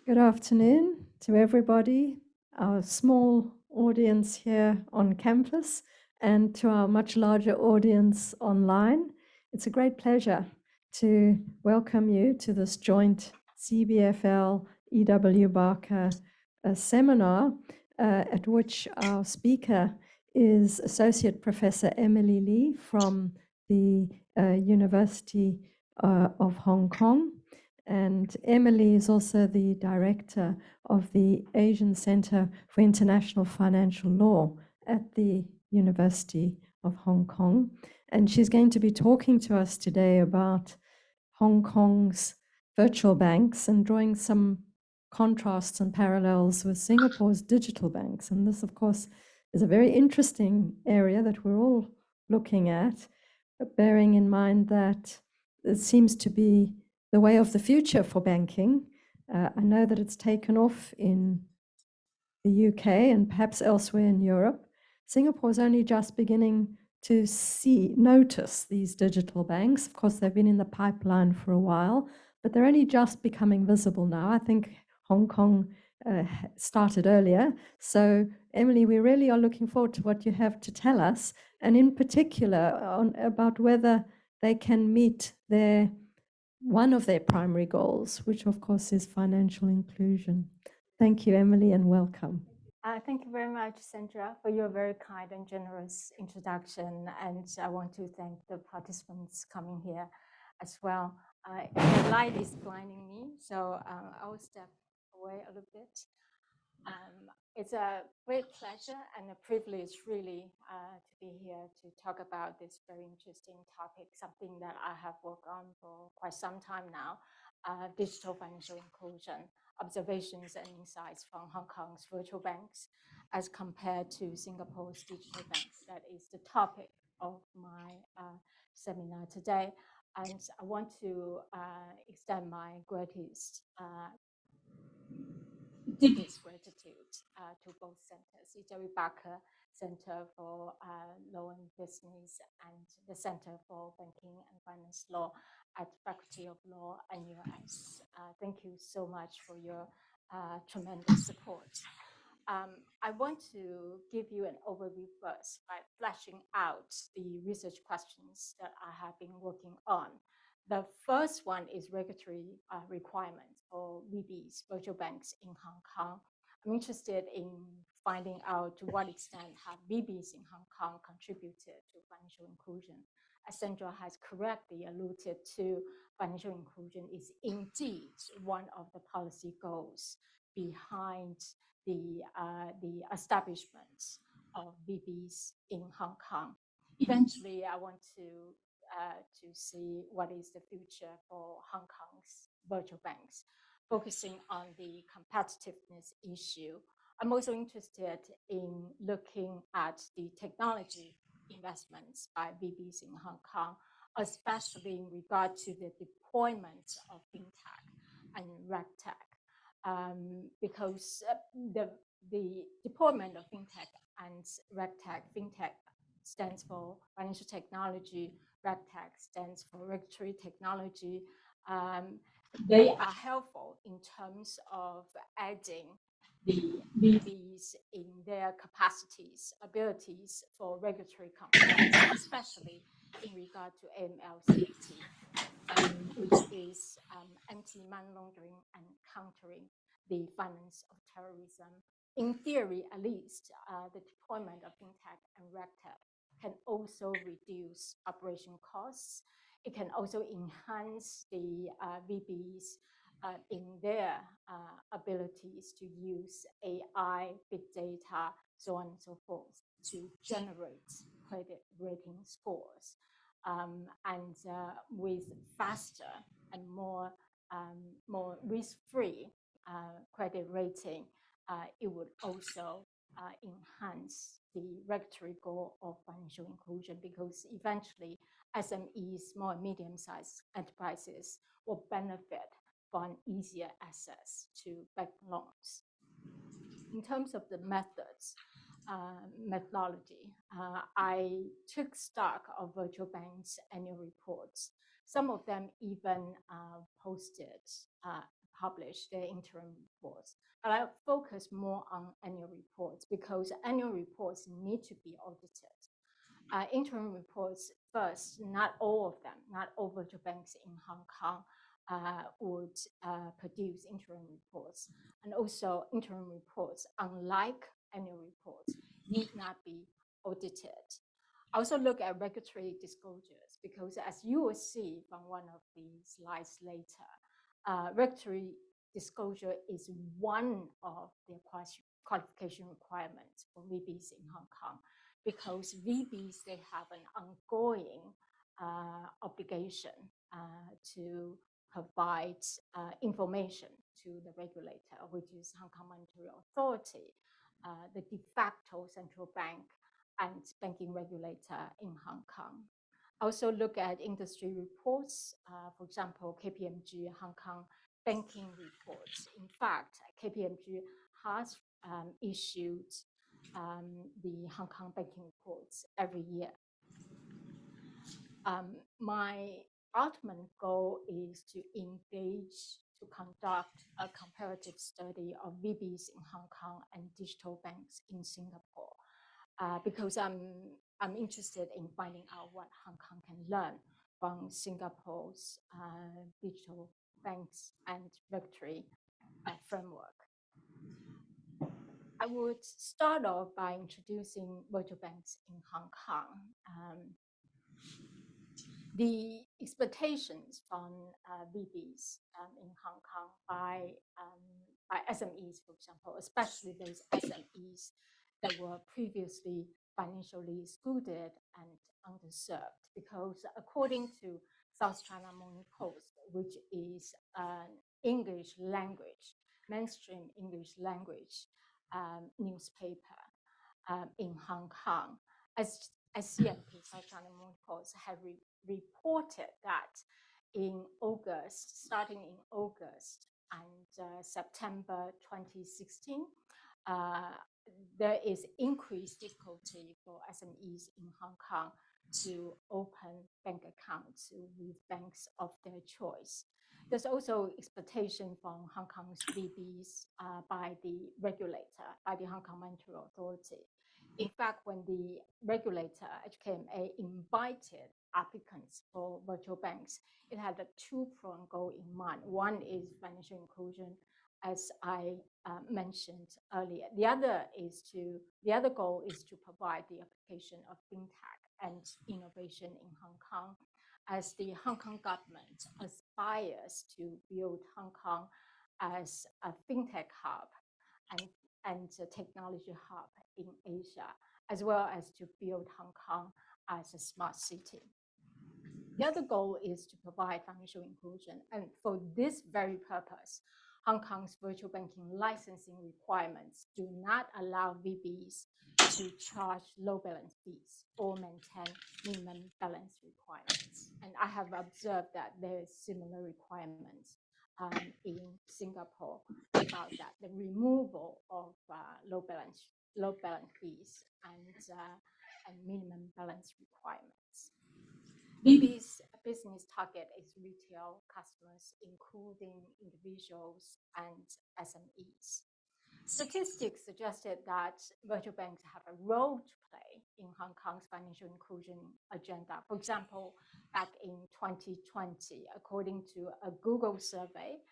Good afternoon to everybody, our small audience here on campus, and to our much larger audience online. It's a great pleasure to welcome you to this joint CBFL EW Barker seminar, at which our speaker is Associate Professor Emily Lee from the University of Hong Kong. And Emily is also the director of the Asian Center for International Financial Law at the University of Hong Kong. And she's going to be talking to us today about Hong Kong's virtual banks and drawing some contrasts and parallels with Singapore's digital banks. And this, of course, is a very interesting area that we're all looking at, bearing in mind that it seems to be the way of the future for banking. I know that it's taken off in the UK and perhaps elsewhere in Europe. Singapore is only just beginning to notice these digital banks. Of course, they've been in the pipeline for a while, but they're only just becoming visible now. I think Hong Kong started earlier. So, Emily, we really are looking forward to what you have to tell us, and in particular about whether they can meet one of their primary goals, which of course is financial inclusion. Thank you, Emily, and welcome. Thank you very much, Sandra, for your very kind and generous introduction. And I want to thank the participants coming here as well. The light is blinding me, so I will step away a little bit. It's a great pleasure and a privilege, really, to be here to talk about this very interesting topic, something that I have worked on for quite some time now, digital financial inclusion, observations and insights from Hong Kong's virtual banks as compared to Singapore's digital banks. That is the topic of my seminar today. And I want to extend my deepest gratitude to both centers, D-SIBs Barker Center for Law and Business and the Center for Banking and Finance Law at Faculty of Law and US. Thank you so much for your tremendous support. I want to give you an overview first by fleshing out the research questions that I have been working on. The first one is regulatory requirements for VBs, virtual banks in Hong Kong. I'm interested in finding out to what extent have VBs in Hong Kong contributed to financial inclusion. As Sandra has correctly alluded to, financial inclusion is indeed one of the policy goals behind the establishment of VBs in Hong Kong. Eventually, I want to see what is the future for Hong Kong's virtual banks, focusing on the competitiveness issue. I'm also interested in looking at the technology investments by VBs in Hong Kong, especially in regard to the deployment of fintech and regtech, because the deployment of fintech and regtech, fintech stands for financial technology, regtech stands for regulatory technology. They are helpful in terms of adding the VBs in their capacities, abilities for regulatory compliance, especially in regard to AML safety, which is anti-money laundering and countering the finance of terrorism. In theory, at least, the deployment of fintech and regtech can also reduce operation costs. It can also enhance the VBs in their abilities to use AI, big data, so on and so forth, to generate credit rating scores. And with faster and more risk-free credit rating, it would also enhance the regulatory goal of financial inclusion, because eventually SMEs, small and medium-sized enterprises, will benefit from easier access to bank loans. In terms of the methodology, I took stock of virtual banks' annual reports. Some of them even posted publish their interim reports. But I focus more on annual reports because annual reports need to be audited. Interim reports first, not all of them, not all virtual banks in Hong Kong would produce interim reports. And also interim reports, unlike annual reports, need not be audited. I also look at regulatory disclosures because as you will see from one of the slides later, regulatory disclosure is one of the qualification requirements for VBs in Hong Kong because VBs, they have an ongoing obligation to provide information to the regulator, which is Hong Kong Monetary Authority, the de facto central bank and banking regulator in Hong Kong. Also look at industry reports, for example, KPMG Hong Kong banking reports. In fact, KPMG has issued the Hong Kong banking reports every year. My ultimate goal is to engage, to conduct a comparative study of VBs in Hong Kong and digital banks in Singapore, because I'm interested in finding out what Hong Kong can learn from Singapore's digital banks and regulatory framework. I would start off by introducing virtual banks in Hong Kong. The expectations from VBs in Hong Kong by SMEs, for example, especially those SMEs that were previously financially excluded and underserved, because according to South China Morning Post, which is an English language, mainstream English language newspaper in Hong Kong, as CMP, South China Morning Post, have reported that in August, starting in August and September 2016, there is increased difficulty for SMEs in Hong Kong to open bank accounts with banks of their choice. There's also expectation from Hong Kong's VBs by the regulator, by the Hong Kong Monetary Authority. In fact, when the regulator, HKMA, invited applicants for virtual banks, it had a two-pronged goal in mind. One is financial inclusion, as I mentioned earlier. The other goal is to provide the application of fintech and innovation in Hong Kong, as the Hong Kong government aspires to build Hong Kong as a fintech hub and a technology hub in Asia, as well as to build Hong Kong as a smart city. The other goal is to provide financial inclusion. And for this very purpose, Hong Kong's virtual banking licensing requirements do not allow VBs to charge low balance fees or maintain minimum balance requirements. And I have observed that there is similar requirements in Singapore about that, the removal of low balance fees and minimum balance requirements. VB's business target is retail customers, including individuals and SMEs. Statistics suggested that virtual banks have a role to play in Hong Kong's financial inclusion agenda. For example, back in 2020, according to a Google survey,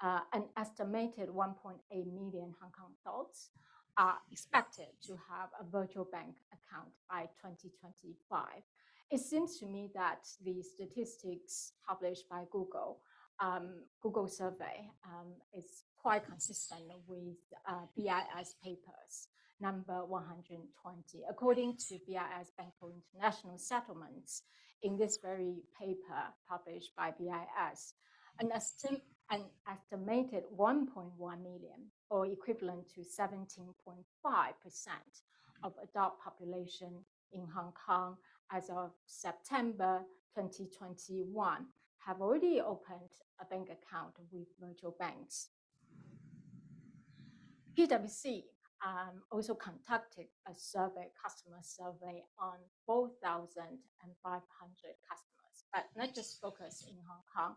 an estimated 1.8 million Hong Kong adults are expected to have a virtual bank account by 2025. It seems to me that the statistics published by Google survey is quite consistent with BIS papers number 120. According to BIS Bank for International Settlements, in this very paper published by BIS, an estimated 1.1 million, or equivalent to 17.5% of adult population in Hong Kong as of September 2021, have already opened a bank account with virtual banks. PwC also conducted a customer survey on 4,500 customers, but not just focused in Hong Kong.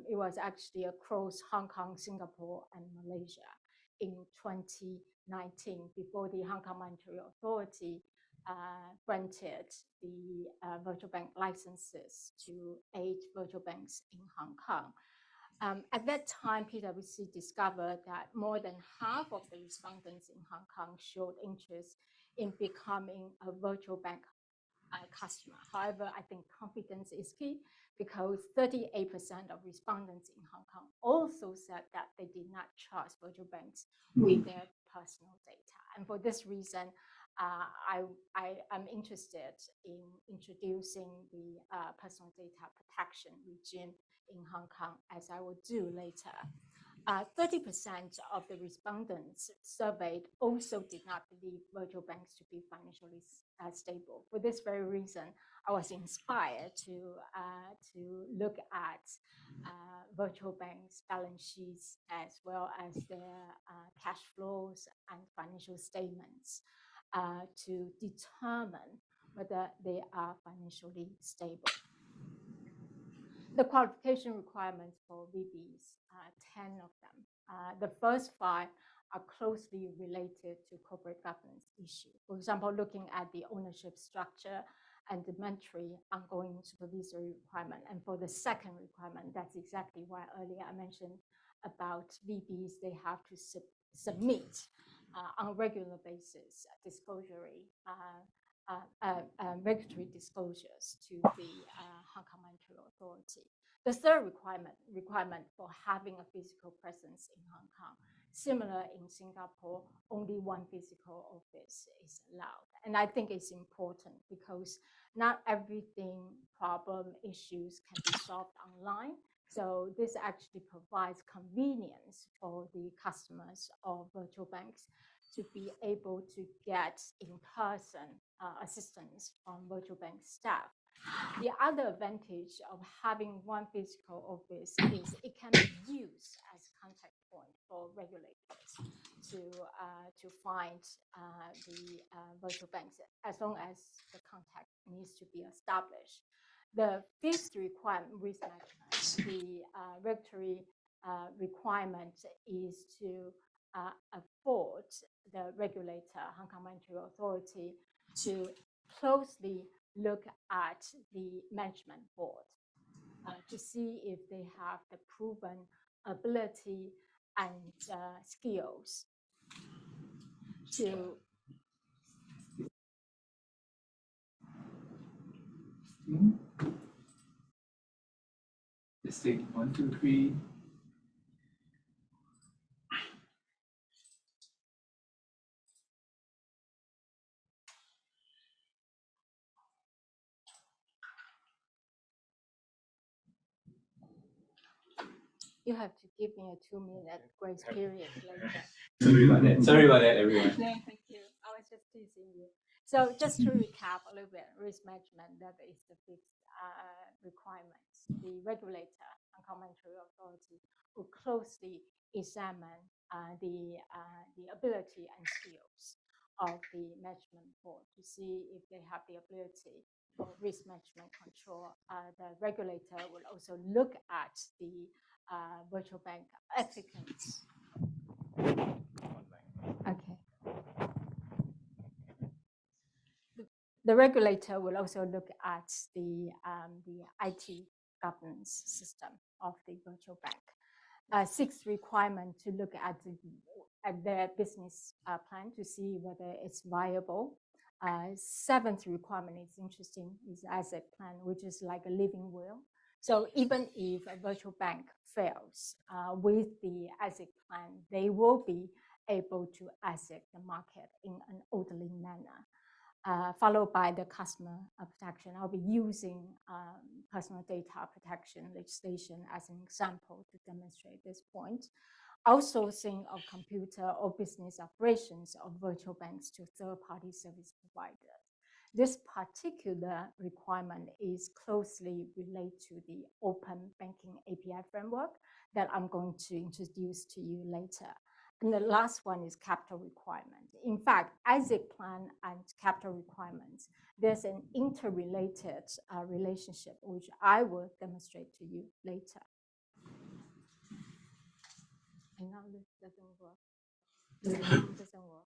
It was actually across Hong Kong, Singapore, and Malaysia in 2019 before the Hong Kong Monetary Authority granted the virtual bank licenses to 8 virtual banks in Hong Kong. At that time, PwC discovered that more than half of the respondents in Hong Kong showed interest in becoming a virtual bank customer. However, I think confidence is key because 38% of respondents in Hong Kong also said that they did not trust virtual banks with their personal data. And for this reason, I am interested in introducing the personal data protection regime in Hong Kong, as I will do later. 30% of the respondents surveyed also did not believe virtual banks to be financially stable. For this very reason, I was inspired to look at virtual banks' balance sheets as well as their cash flows and financial statements to determine whether they are financially stable. The qualification requirements for VBs, 10 of them. The first 5 are closely related to corporate governance issues. For example, looking at the ownership structure and the mandatory ongoing supervisory requirement. And for the second requirement, that's exactly why earlier I mentioned about VBs, they have to submit on a regular basis regulatory disclosures to the Hong Kong Monetary Authority. The third requirement for having a physical presence in Hong Kong, similar in Singapore, only 1 physical office is allowed. And I think it's important because not everything problem issues can be solved online. So this actually provides convenience for the customers of virtual banks to be able to get in-person assistance from virtual bank staff. The other advantage of having 1 physical office is it can be used as a contact point for regulators to find the virtual banks as long as the contact needs to be established. The 5th requirement, risk management, the regulatory requirement is to afford the regulator, Hong Kong Monetary Authority, to closely look at the management board to see if they have the proven ability and skills to Let's take 1, 2, 3. You have to give me a 2-minute grace period later. Sorry about that, everyone. No, thank you. I was just teasing you. So just to recap a little bit, risk management, that is the 5th requirement. The regulator, Hong Kong Monetary Authority, will closely examine the ability and skills of the management board to see if they have the ability for risk management control. The regulator will also look at the virtual bank applicants. Okay. The regulator will also look at the IT governance system of the virtual bank. 6th requirement to look at their business plan to see whether it's viable. 7th requirement is interesting, is asset plan, which is like a living will. So even if a virtual bank fails with the asset plan, they will be able to exit the market in an orderly manner. Followed by the customer protection. I'll be using personal data protection legislation as an example to demonstrate this point. Outsourcing of computer or business operations of virtual banks to third-party service providers. This particular requirement is closely related to the open banking API framework that I'm going to introduce to you later. And the last one is capital requirement. In fact, asset plan and capital requirements, there's an interrelated relationship, which I will demonstrate to you later. And now this doesn't work. It doesn't work.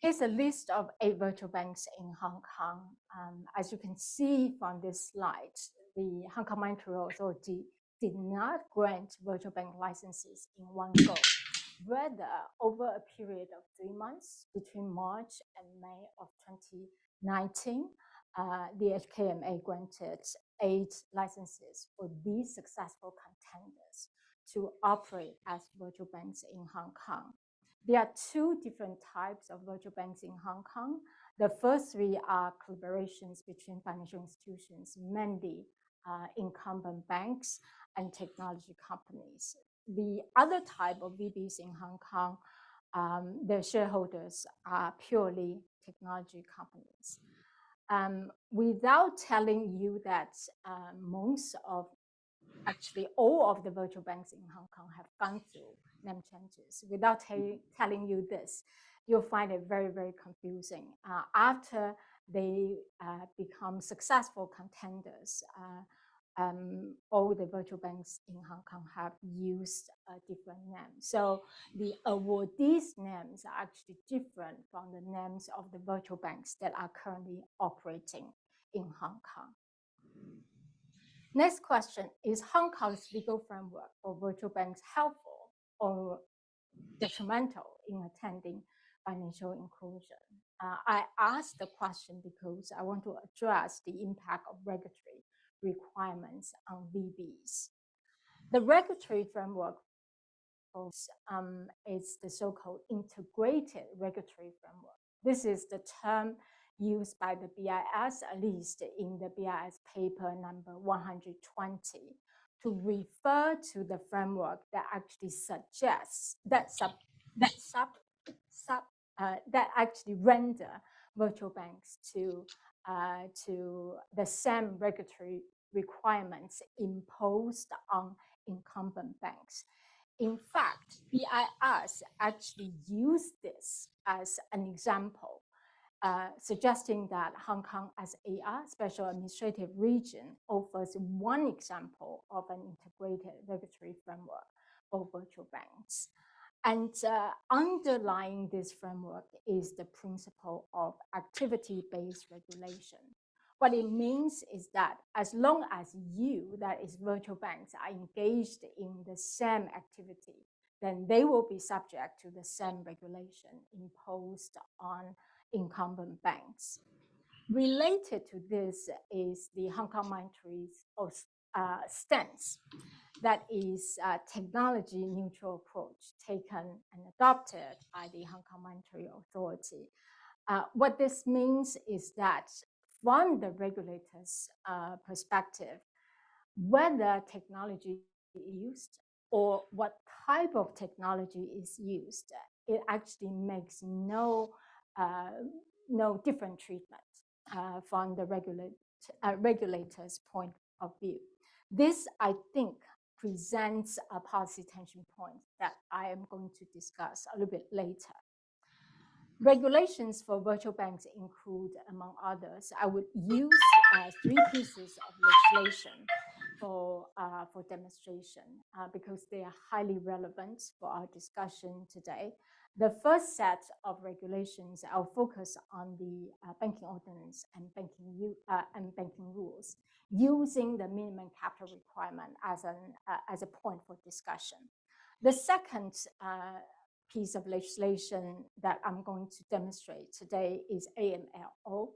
Here's a list of 8 virtual banks in Hong Kong. As you can see from this slide, the Hong Kong Monetary Authority did not grant virtual bank licenses in one go. Rather, over a period of 3 months between March and May of 2019, the HKMA granted 8 licenses for these successful contenders to operate as virtual banks in Hong Kong. There are 2 different types of virtual banks in Hong Kong. The first 3 are collaborations between financial institutions, mainly incumbent banks and technology companies. The other type of VBs in Hong Kong, their shareholders are purely technology companies. Without telling you that actually all of the virtual banks in Hong Kong have gone through name changes. Without telling you this, you'll find it very, very confusing. After they become successful contenders, all the virtual banks in Hong Kong have used a different name. So the awardees' names are actually different from the names of the virtual banks that are currently operating in Hong Kong. Next question, is Hong Kong's legal framework for virtual banks helpful or detrimental in attending financial inclusion? I asked the question because I want to address the impact of regulatory requirements on VBs. The regulatory framework is the so-called integrated regulatory framework. This is the term used by the BIS, at least in the BIS paper number 120, to refer to the framework that actually suggests that that actually render virtual banks to the same regulatory requirements imposed on incumbent banks. In fact, BIS actually used this as an example, suggesting that Hong Kong as AR, Special Administrative Region, offers one example of an integrated regulatory framework for virtual banks. And underlying this framework is the principle of activity-based regulation. What it means is that as long as you, that is virtual banks, are engaged in the same activity, then they will be subject to the same regulation imposed on incumbent banks. Related to this is the Hong Kong Monetary stance, that is a technology neutral approach taken and adopted by the Hong Kong Monetary Authority. What this means is that from the regulator's perspective, whether technology is used or what type of technology is used, it actually makes no different treatment from the regulator's point of view. This, I think, presents a policy tension point that I am going to discuss a little bit later. Regulations for virtual banks include, among others, I would use 3 pieces of legislation for demonstration because they are highly relevant for our discussion today. The first set of regulations, I'll focus on the banking ordinance and banking rules, using the minimum capital requirement as a point for discussion. The second piece of legislation that I'm going to demonstrate today is AMLO,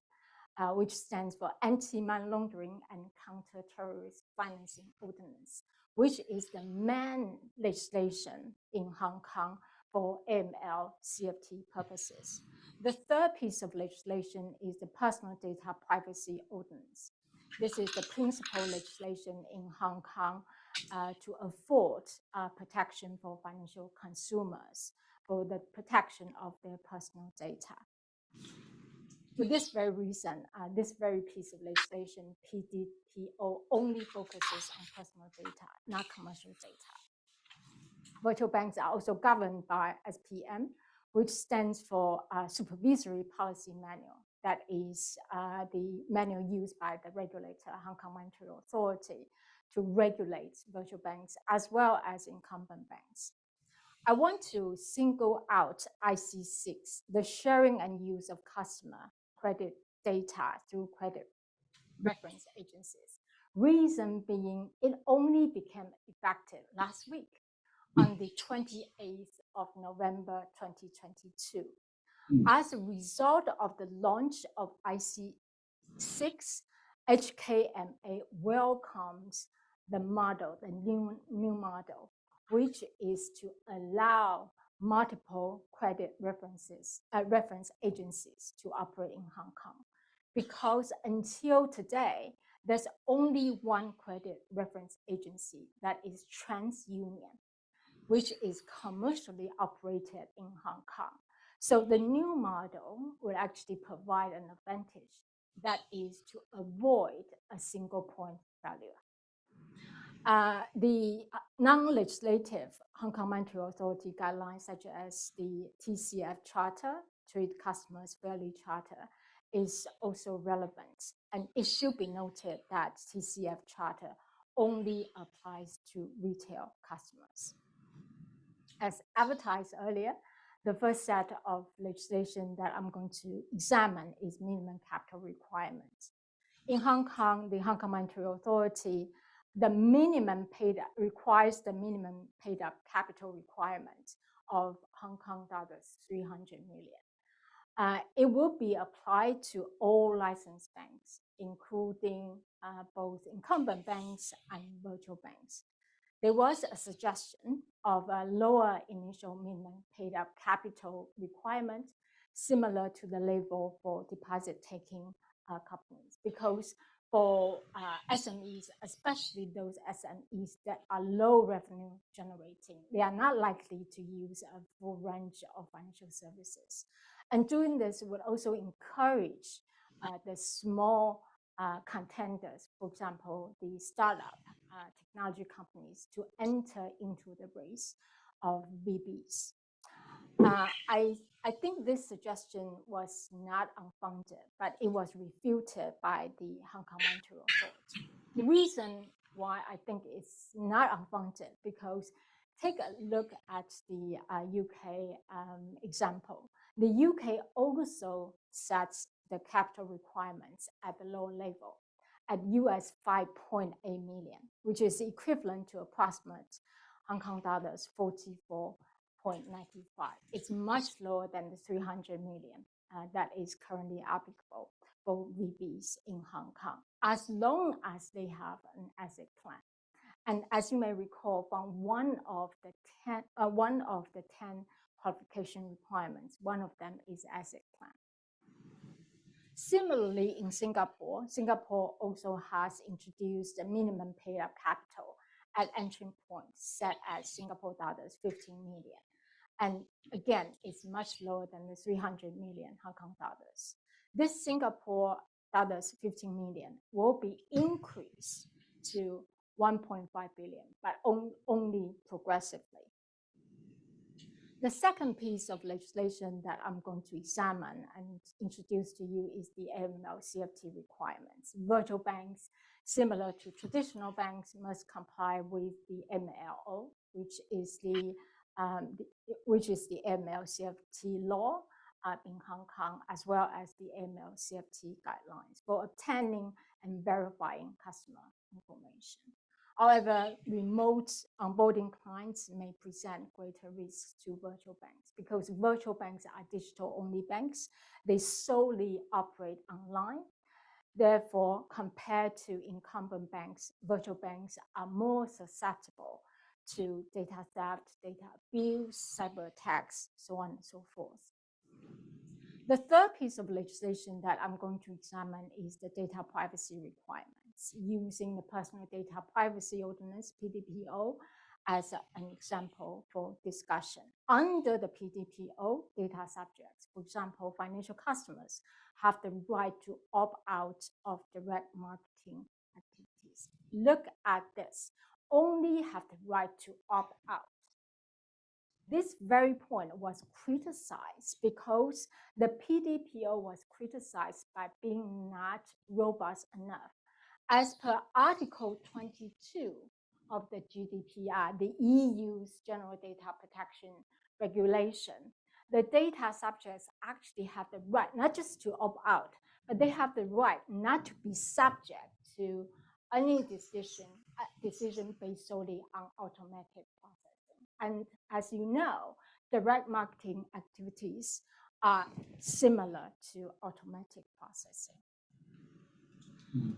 which stands for Anti-Money Laundering and Counter-Terrorist Financing Ordinance, which is the main legislation in Hong Kong for AML CFT purposes. The third piece of legislation is the Personal Data Privacy Ordinance. This is the principal legislation in Hong Kong to afford protection for financial consumers for the protection of their personal data. For this very reason, this very piece of legislation, PDPO, only focuses on personal data, not commercial data. Virtual banks are also governed by SPM, which stands for Supervisory Policy Manual. That is the manual used by the regulator, Hong Kong Monetary Authority, to regulate virtual banks as well as incumbent banks. I want to single out IC6, the sharing and use of customer credit data through credit reference agencies. Reason being, it only became effective last week on the 28th of November 2022. As a result of the launch of IC6, HKMA welcomes the model, the new model, which is to allow multiple credit reference agencies to operate in Hong Kong. Because until today, there's only one credit reference agency, that is TransUnion, which is commercially operated in Hong Kong. So the new model will actually provide an advantage, that is to avoid a single point failure. The non-legislative Hong Kong Monetary Authority guidelines, such as the TCF Charter, Treat Customers Fairly Charter, is also relevant. And it should be noted that TCF Charter only applies to retail customers. As advertised earlier, the first set of legislation that I'm going to examine is minimum capital requirements. In Hong Kong, the Hong Kong Monetary Authority, the minimum paid requires the minimum paid up capital requirement of Hong Kong dollars 300 million. It will be applied to all licensed banks, including both incumbent banks and virtual banks. There was a suggestion of a lower initial minimum paid up capital requirement, similar to the level for deposit-taking companies, because for SMEs, especially those SMEs that are low revenue generating, they are not likely to use a full range of financial services. And doing this would also encourage the small contenders, for example, the startup technology companies, to enter into the race of VBs. I think this suggestion was not unfounded, but it was refuted by the Hong Kong Monetary Authority. The reason why I think it's not unfounded, because take a look at the UK example. The UK also sets the capital requirements at the lower level at US 5.8 million, which is equivalent to approximate Hong Kong dollars 44.95. It's much lower than the 300 million that is currently applicable for VBs in Hong Kong, as long as they have an asset plan. And as you may recall, from one of the 10 qualification requirements, one of them is asset plan. Similarly, in Singapore also has introduced a minimum paid up capital at entry point set at Singapore dollars 15 million. And again, it's much lower than the 300 million Hong Kong dollars. This Singapore dollars 15 million will be increased to 1.5 billion, but only progressively. The second piece of legislation that I'm going to examine and introduce to you is the AML CFT requirements. Virtual banks, similar to traditional banks, must comply with the MLO, which is the AML CFT law in Hong Kong, as well as the AML CFT guidelines for obtaining and verifying customer information. However, remote onboarding clients may present greater risks to virtual banks, because virtual banks are digital-only banks. They solely operate online. Therefore, compared to incumbent banks, virtual banks are more susceptible to data theft, data abuse, cyber attacks, so on and so forth. The third piece of legislation that I'm going to examine is the data privacy requirements, using the Personal Data Privacy Ordinance, PDPO, as an example for discussion. Under the PDPO, data subjects, for example, financial customers, have the right to opt out of direct marketing activities. Look at this. Only have the right to opt out. this very point was criticized because the PDPO was criticized by being not robust enough. As per Article 22 of the GDPR, the EU's General Data Protection Regulation, the data subjects actually have the right not just to opt out, but they have the right not to be subject to any decision based solely on automatic processing. And as you know, direct marketing activities are similar to automatic processing.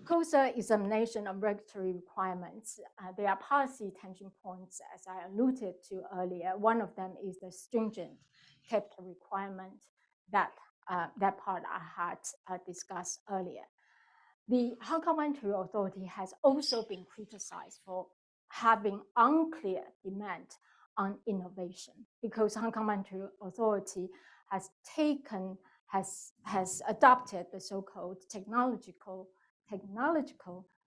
Closer examination of regulatory requirements. There are policy tension points, as I alluded to earlier. One of them is the stringent capital requirement that part I had discussed earlier. The Hong Kong Monetary Authority has also been criticized for having unclear demand on innovation, because Hong Kong Monetary Authority has adopted the so-called technological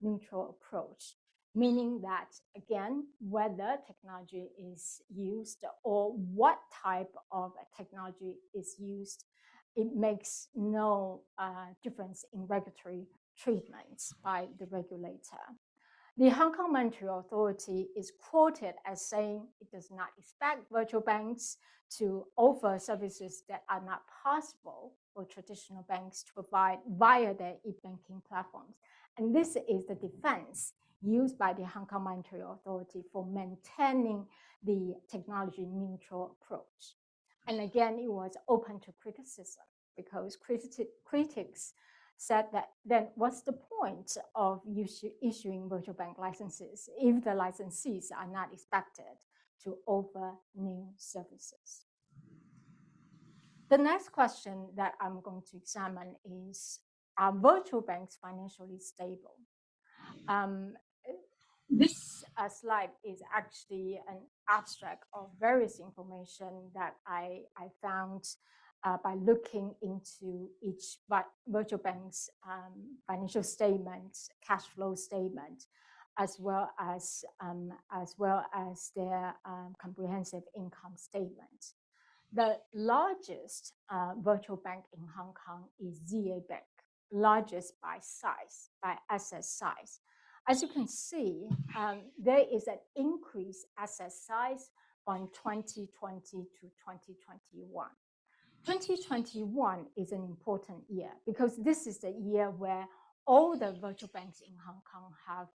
neutral approach, meaning that, again, whether technology is used or what type of technology is used, it makes no difference in regulatory treatments by the regulator. The Hong Kong Monetary Authority is quoted as saying it does not expect virtual banks to offer services that are not possible for traditional banks to provide via their e-banking platforms. And this is the defense used by the Hong Kong Monetary Authority for maintaining the technology neutral approach. And again, it was open to criticism because critics said that then what's the point of issuing virtual bank licenses if the licensees are not expected to offer new services? The next question that I'm going to examine is, are virtual banks financially stable? This slide is actually an abstract of various information that I found by looking into each virtual bank's financial statement, cash flow statement, as well as their comprehensive income statement. The largest virtual bank in Hong Kong is ZA Bank, largest by size, by asset size. As you can see, there is an increased asset size from 2020 to 2021. 2021 is an important year because this is the year where all the virtual banks in Hong Kong have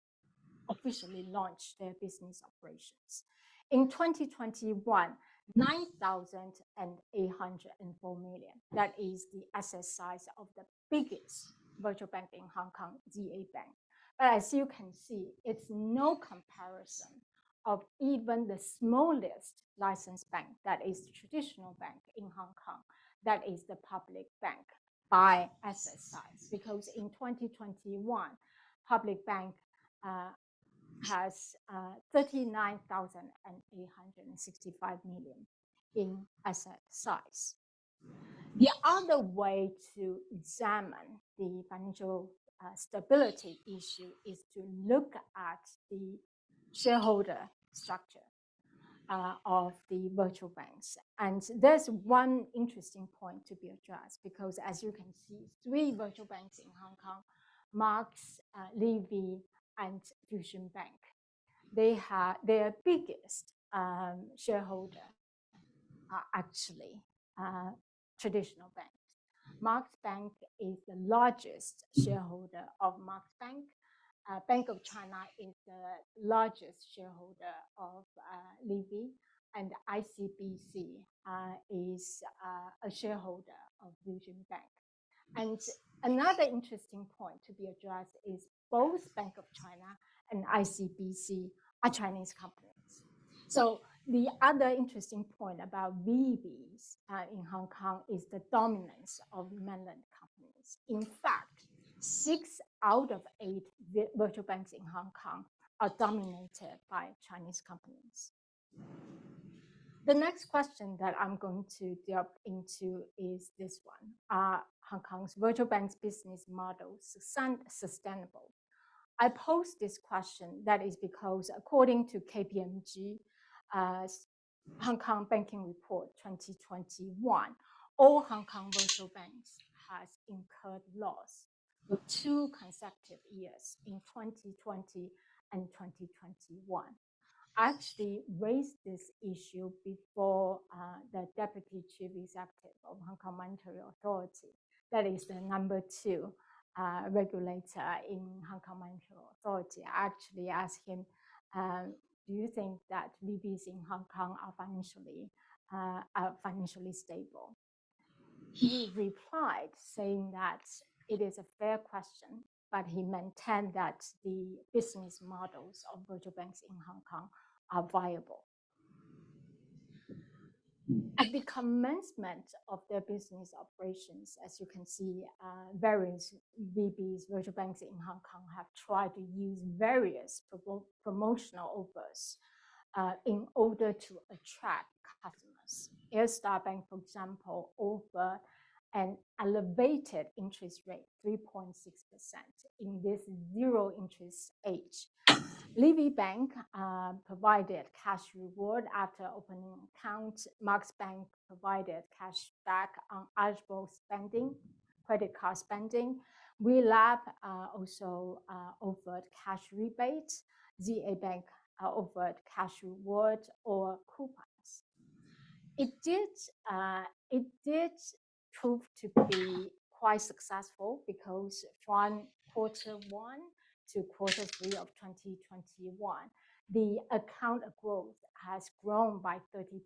officially launched their business operations. In 2021, 9,804 million. That is the asset size of the biggest virtual bank in Hong Kong, ZA Bank. But as you can see, it's no comparison of even the smallest licensed bank, that is the traditional bank in Hong Kong, that is the public bank by asset size. Because in 2021, public bank has 39,865 million in asset size. The other way to examine the financial stability issue is to look at the shareholder structure of the virtual banks. And there's one interesting point to be addressed because, as you can see, 3 virtual banks in Hong Kong, Marks, Levy, and Fusion Bank, they have their biggest shareholder are actually traditional banks. Marks Bank is the largest shareholder of Marks Bank. Bank of China is the largest shareholder of Levy, and ICBC is a shareholder of Fusion Bank. And another interesting point to be addressed is both Bank of China and ICBC are Chinese companies. So the other interesting point about VBs in Hong Kong is the dominance of mainland companies. In fact, 6 out of 8 virtual banks in Hong Kong are dominated by Chinese companies. The next question that I'm going to delve into is this one. Are Hong Kong's virtual banks business models sustainable? I pose this question, that is because according to KPMG, Hong Kong Banking Report 2021, all Hong Kong virtual banks has incurred loss for 2 consecutive years in 2020 and 2021. I actually raised this issue before the Deputy Chief Executive of Hong Kong Monetary Authority, that is the number 2 regulator in Hong Kong Monetary Authority. I actually asked him, do you think that VBs in Hong Kong are financially stable? He replied saying that it is a fair question, but he maintained that the business models of virtual banks in Hong Kong are viable. At the commencement of their business operations, as you can see, various VBs, virtual banks in Hong Kong, have tried to use various promotional offers in order to attract customers. Airstar Bank, for example, offered an elevated interest rate, 3.6%, in this zero interest age. Levy Bank provided cash reward after opening account. Marks Bank provided cash back on eligible spending, credit card spending. WeLab also offered cash rebates. ZA Bank offered cash reward or coupons. It did prove to be quite successful because from Q1 to Q3 of 2021, the account growth has grown by 30%.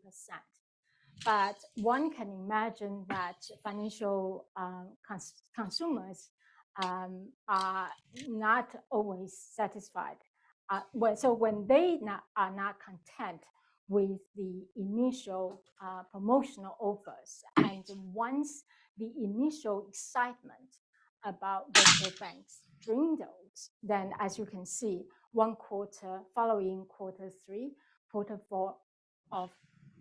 But one can imagine that financial consumers are not always satisfied. So when they are not content with the initial promotional offers, and once the initial excitement about virtual banks dwindles, then as you can see, 1 quarter following Q3, Q4 of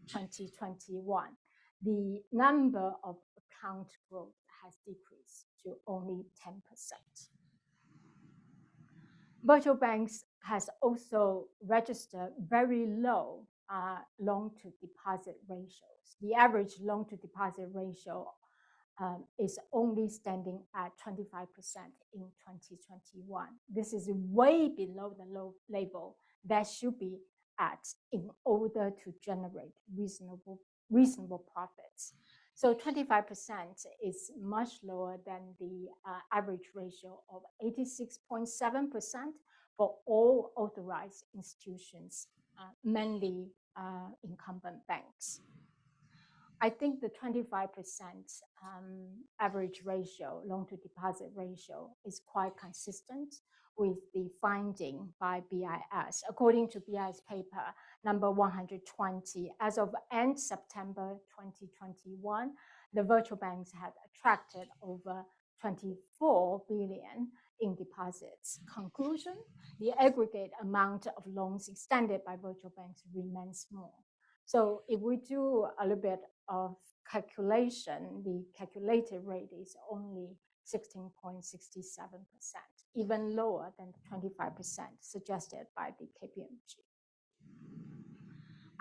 2021, the number of account growth has decreased to only 10%. Virtual banks has also registered very low loan-to-deposit ratios. The average loan-to-deposit ratio is only standing at 25% in 2021. This is way below the low level that should be at in order to generate reasonable profits. So 25% is much lower than the average ratio of 86.7% for all authorized institutions, mainly incumbent banks. I think the 25% average ratio, loan-to-deposit ratio, is quite consistent with the finding by BIS. According to BIS paper number 120, as of end September 2021, the virtual banks had attracted over 24 billion in deposits. Conclusion, the aggregate amount of loans extended by virtual banks remains small. So if we do a little bit of calculation, the calculated rate is only 16.67%, even lower than the 25% suggested by the KPMG.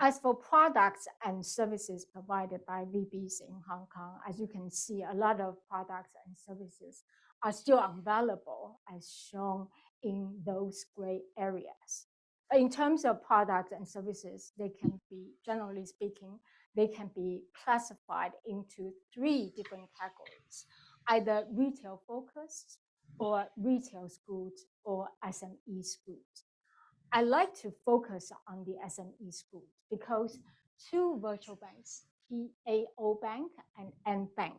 As for products and services provided by VBs in Hong Kong, as you can see, a lot of products and services are still unavailable, as shown in those gray areas. In terms of products and services, they can be, generally speaking, they can be classified into 3 different categories, either retail focused or retail schools or SME schools. I like to focus on the SME schools because 2 virtual banks, PAO Bank and N Bank,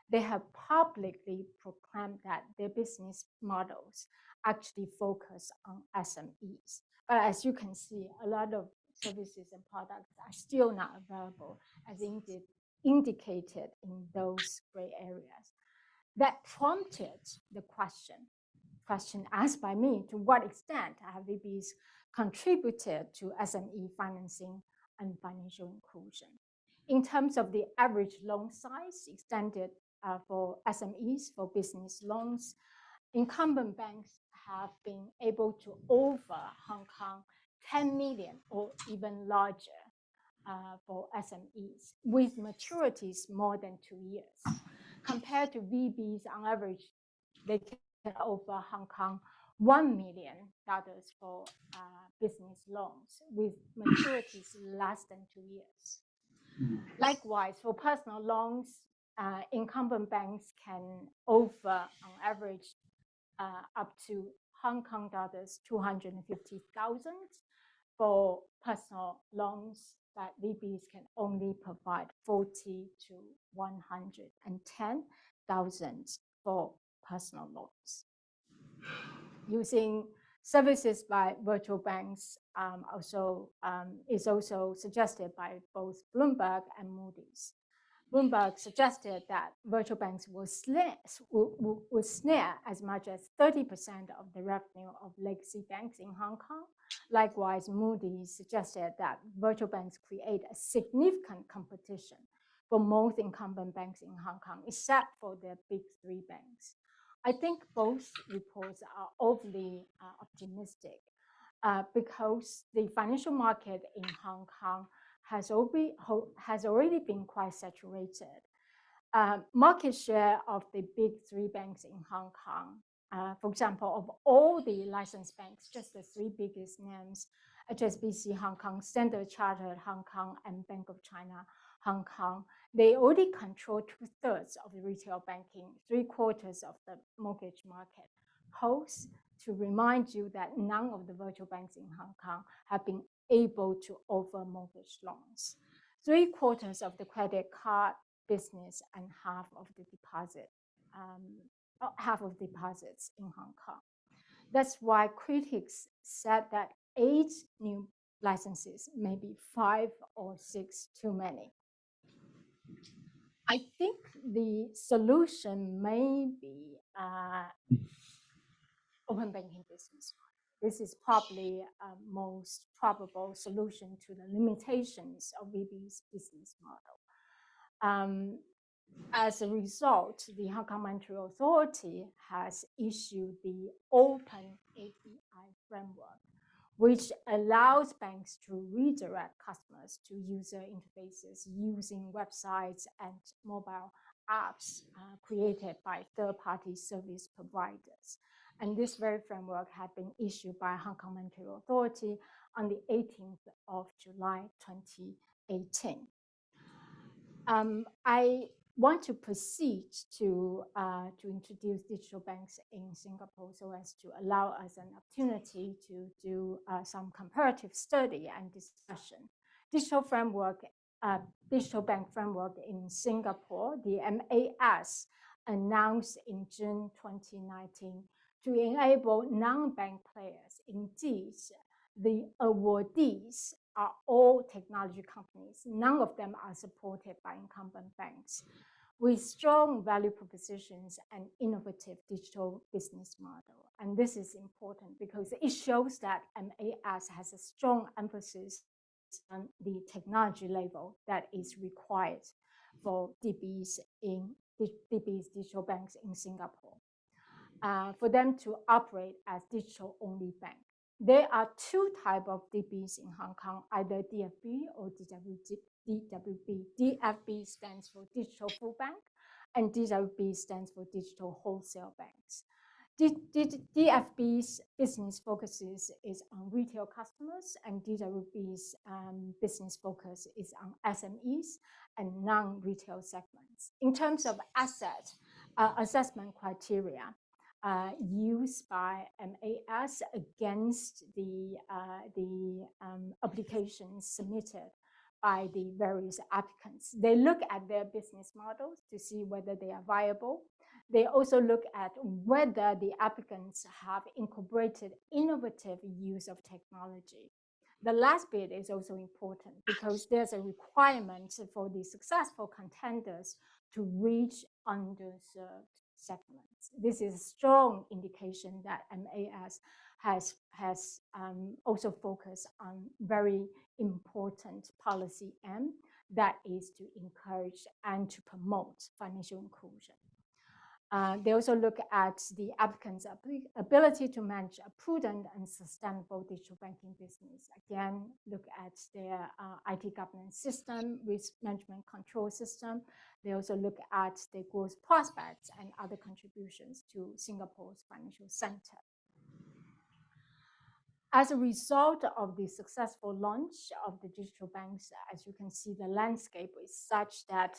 they have publicly proclaimed that their business models actually focus on SMEs. But as you can see, a lot of services and products are still not available, as indicated in those gray areas. That prompted the question asked by me, to what extent have VBs contributed to SME financing and financial inclusion? In terms of the average loan size extended for SMEs, for business loans, incumbent banks have been able to offer Hong Kong 10 million or even larger for SMEs with maturities more than 2 years. Compared to VBs, on average, they can offer Hong Kong $1 million for business loans with maturities less than 2 years. Likewise, for personal loans, incumbent banks can offer on average up to Hong Kong dollars 250,000 for personal loans, but VBs can only provide 40 to 110,000 for personal loans. Using services by virtual banks is also suggested by both Bloomberg and Moody's. Bloomberg suggested that virtual banks will snare as much as 30% of the revenue of legacy banks in Hong Kong. Likewise, Moody's suggested that virtual banks create a significant competition for most incumbent banks in Hong Kong, except for the big three banks. I think both reports are overly optimistic because the financial market in Hong Kong has already been quite saturated. Market share of the big three banks in Hong Kong, for example, of all the licensed banks, just the three biggest names, HSBC Hong Kong, Standard Chartered Hong Kong, and Bank of China Hong Kong, they already control 2/3 of the retail banking, 3/4 of the mortgage market. Pose to remind you that none of the virtual banks in Hong Kong have been able to offer mortgage loans. 3/4 of the credit card business and half of deposits in Hong Kong. That's why critics said that 8 new licenses may be 5 or 6 too many. I think the solution may be open banking business. This is probably a most probable solution to the limitations of VB's business model. As a result, the Hong Kong Monetary Authority has issued the Open API framework, which allows banks to redirect customers to user interfaces using websites and mobile apps created by third-party service providers. And this very framework had been issued by Hong Kong Monetary Authority on the 18th of July, 2018. I want to proceed to introduce digital banks in Singapore so as to allow us an opportunity to do some comparative study and discussion. Digital bank framework in Singapore, the MAS, announced in June 2019 to enable non-bank players. Indeed, the awardees are all technology companies. None of them are supported by incumbent banks, with strong value propositions and innovative digital business model. And this is important because it shows that MAS has a strong emphasis on the technology level that is required for DBs digital banks in Singapore, for them to operate as digital-only bank. There are 2 types of DBs in Hong Kong, either DFB or DWB. DFB stands for Digital Full Bank, and DWB stands for Digital Wholesale Banks. DFB's business focuses is on retail customers, and DWB's business focus is on SMEs and non-retail segments. In terms of asset assessment criteria, used by MAS against the applications submitted by the various applicants. They look at their business models to see whether they are viable. They also look at whether the applicants have incorporated innovative use of technology. The last bit is also important because there's a requirement for the successful contenders to reach underserved segments. This is a strong indication that MAS has also focused on very important policy aim, that is to encourage and to promote financial inclusion. They also look at the applicant's ability to manage a prudent and sustainable digital banking business. Again, look at their IT governance system, risk management control system. They also look at their growth prospects and other contributions to Singapore's financial center. As a result of the successful launch of the digital banks, as you can see, the landscape is such that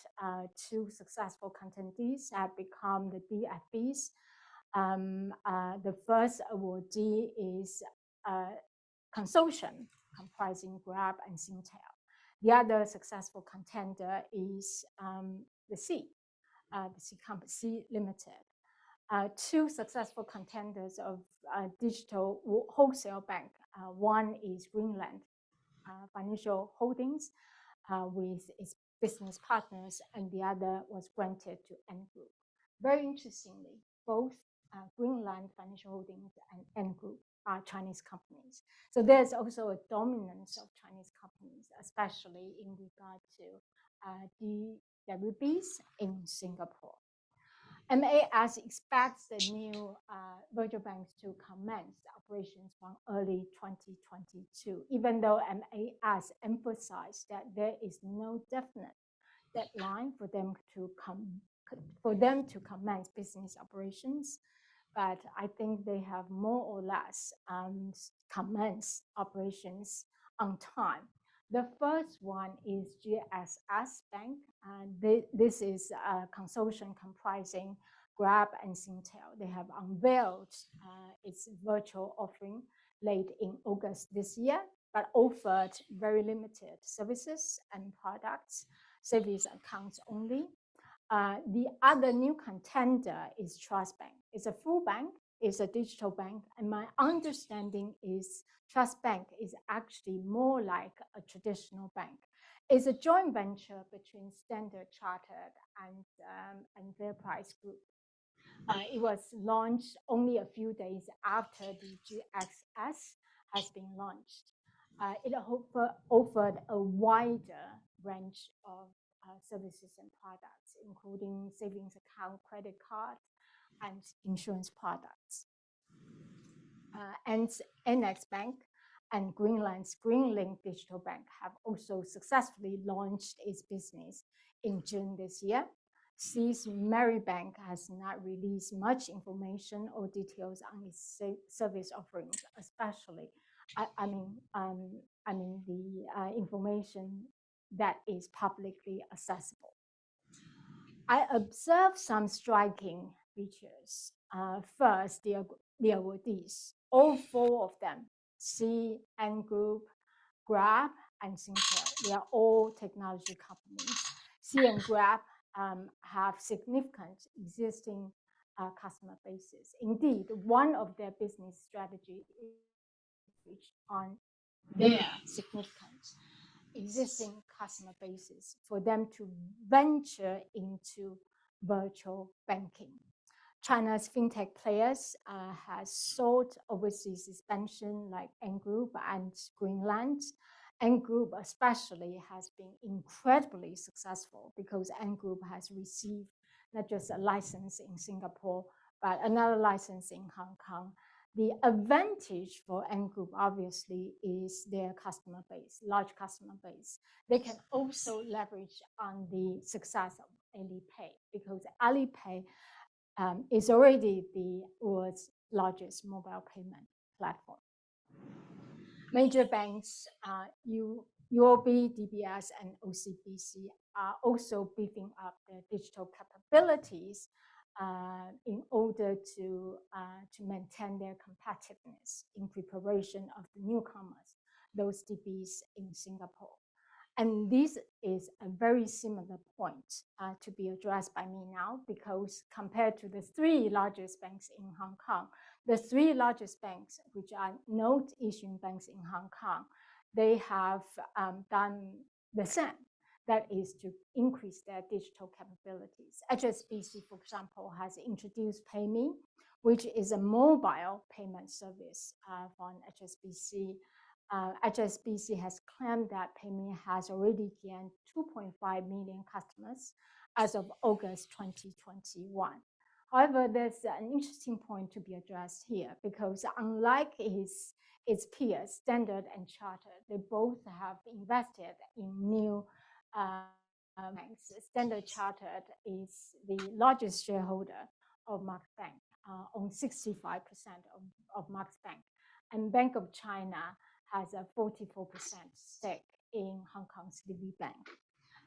two successful contentees have become the D-SIBs. The first awardee is Consortium, comprising Grab and Singtel. The other successful contender is the C Limited. Two successful contenders of digital wholesale bank. One is Greenland Financial Holdings with its business partners, and the other was granted to N Group. Very interestingly, both Greenland Financial Holdings and N Group are Chinese companies. So there's also a dominance of Chinese companies, especially in regard to D-SIBs in Singapore. MAS expects the new virtual banks to commence operations from early 2022, even though MAS emphasized that there is no definite deadline for them to commence business operations. But I think they have more or less commenced operations on time. The first one is GSS Bank. This is a consortium comprising Grab and Singtel. They have unveiled its virtual offering late in August this year, but offered very limited services and products, savings accounts only. The other new contender is Trust Bank. It's a full bank, it's a digital bank, and my understanding is Trust Bank is actually more like a traditional bank. It's a joint venture between Standard Chartered and Fairprice Group. It was launched only a few days after the GXS has been launched. It offered a wider range of services and products, including savings account, credit card, and insurance products. And NX Bank and Greenland's Greenlink Digital Bank have also successfully launched its business in June this year. C's Marybank has not released much information or details on its service offerings, especially, the information that is publicly accessible. I observed some striking features. First, the awardees, all four of them, C, N Group, Grab, and Singtel, they are all technology companies. C and Grab have significant existing customer bases. Indeed, one of their business strategy is on their significant existing customer bases for them to venture into virtual banking. China's fintech players has sought overseas expansion like N Group and Greenland. N Group especially has been incredibly successful because N Group has received not just a license in Singapore, but another license in Hong Kong. The advantage for N Group obviously is their customer base, large customer base. They can also leverage on the success of Alipay because Alipay is already the world's largest mobile payment platform. Major banks, UOB, DBS, and OCBC are also beefing up their digital capabilities in order to maintain their competitiveness in preparation of the newcomers, those DBs in Singapore. And this is a very similar point to be addressed by me now, because compared to the three largest banks in Hong Kong, the three largest banks, which are note issuing banks in Hong Kong, they have done the same. That is to increase their digital capabilities. HSBC, for example, has introduced PayMe, which is a mobile payment service from HSBC. HSBC has claimed that PayMe has already gained 2.5 million customers as of August 2021. However, there's an interesting point to be addressed here because unlike its peers, Standard and Chartered, they both have invested in new banks. Standard Chartered is the largest shareholder of Mark Bank, owns 65% of Mark's Bank, and Bank of China has a 44% stake in Hong Kong's Livy Bank.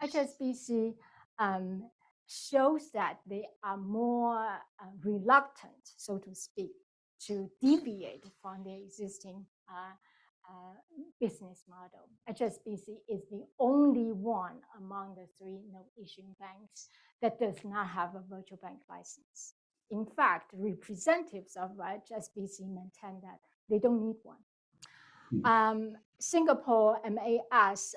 HSBC shows that they are more reluctant, so to speak, to deviate from their existing business model. HSBC is the only one among the three note-issuing banks that does not have a virtual bank license. In fact, representatives of HSBC maintain that they don't need one. Singapore MAS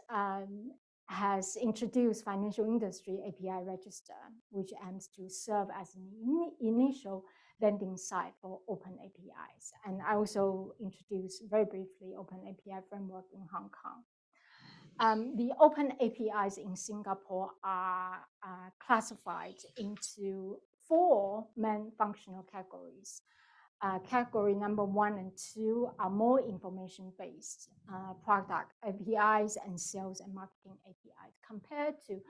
has introduced financial industry API register, which aims to serve as an initial landing site for open APIs. And I also introduced very briefly open API framework in Hong Kong. The open APIs in Singapore are classified into 4 main functional categories. Category number 1 and 2 are more information-based product APIs and sales and marketing APIs, compared to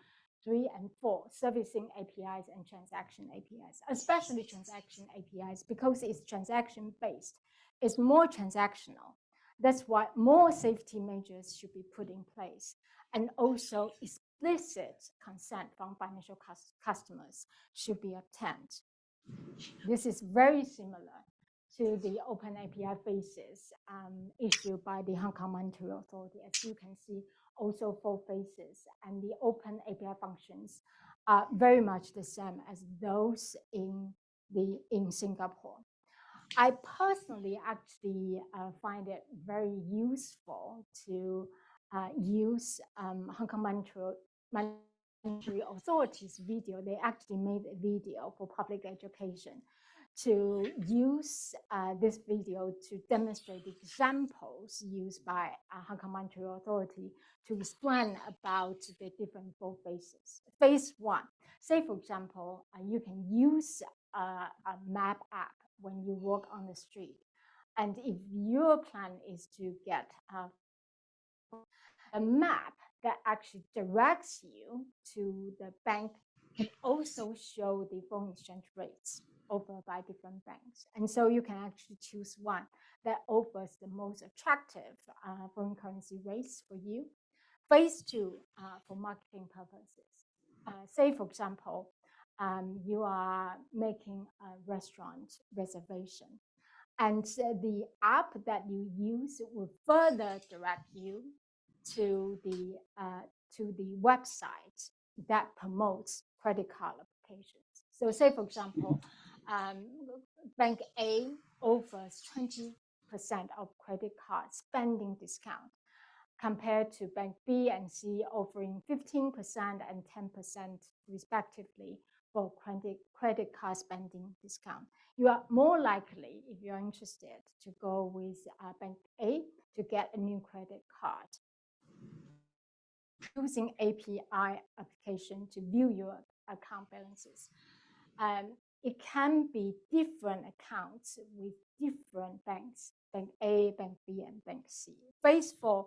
3 and 4, servicing APIs and transaction APIs, especially transaction APIs, because it's transaction-based. It's more transactional. That's why more safety measures should be put in place. And also explicit consent from financial customers should be obtained. This is very similar to the open API phases issued by the Hong Kong Monetary Authority. As you can see, also 4 phases, and the open API functions are very much the same as those in Singapore. I personally actually find it very useful to use Hong Kong Monetary Authority's video. They actually made a video for public education to use this video to demonstrate the examples used by Hong Kong Monetary Authority to explain about the different 4 phases. Phase 1, say for example, you can use a map app when you walk on the street. And if your plan is to get a map that actually directs you to the bank, can also show the foreign exchange rates offered by different banks. And so you can actually choose one that offers the most attractive foreign currency rates for you. Phase 2, for marketing purposes. Say, for example, you are making a restaurant reservation, and the app that you use will further direct you to the website that promotes credit card applications. So say, for example, Bank A offers 20% of credit card spending discount, compared to Bank B and C offering 15% and 10% respectively for credit card spending discount. You are more likely, if you're interested, to go with Bank A to get a new credit card, using API application to view your account balances. It can be different accounts with different banks, Bank A, Bank B, and Bank C. Phase 4,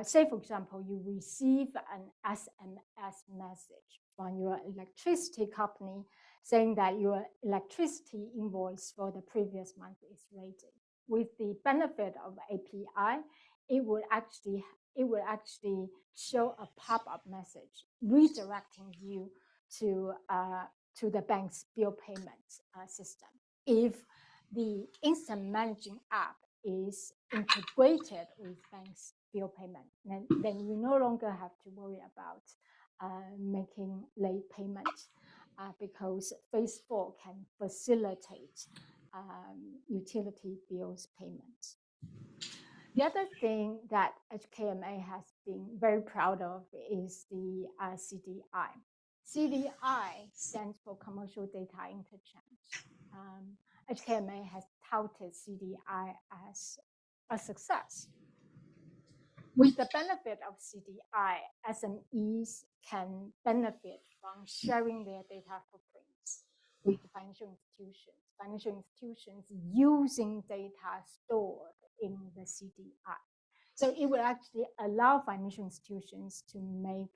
say for example, you receive an SMS message from your electricity company saying that your electricity invoice for the previous month is rated. With the benefit of API, it would actually show a pop-up message redirecting you to the bank's bill payment system. If the instant managing app is integrated with bank's bill payment, then you no longer have to worry about making late payment because phase 4 can facilitate utility bills payments. The other thing that HKMA has been very proud of is the CDI. CDI stands for Commercial Data Interchange. HKMA has touted CDI as a success. With the benefit of CDI, SMEs can benefit from sharing their data footprints with financial institutions using data stored in the CDI. So it will actually allow financial institutions to make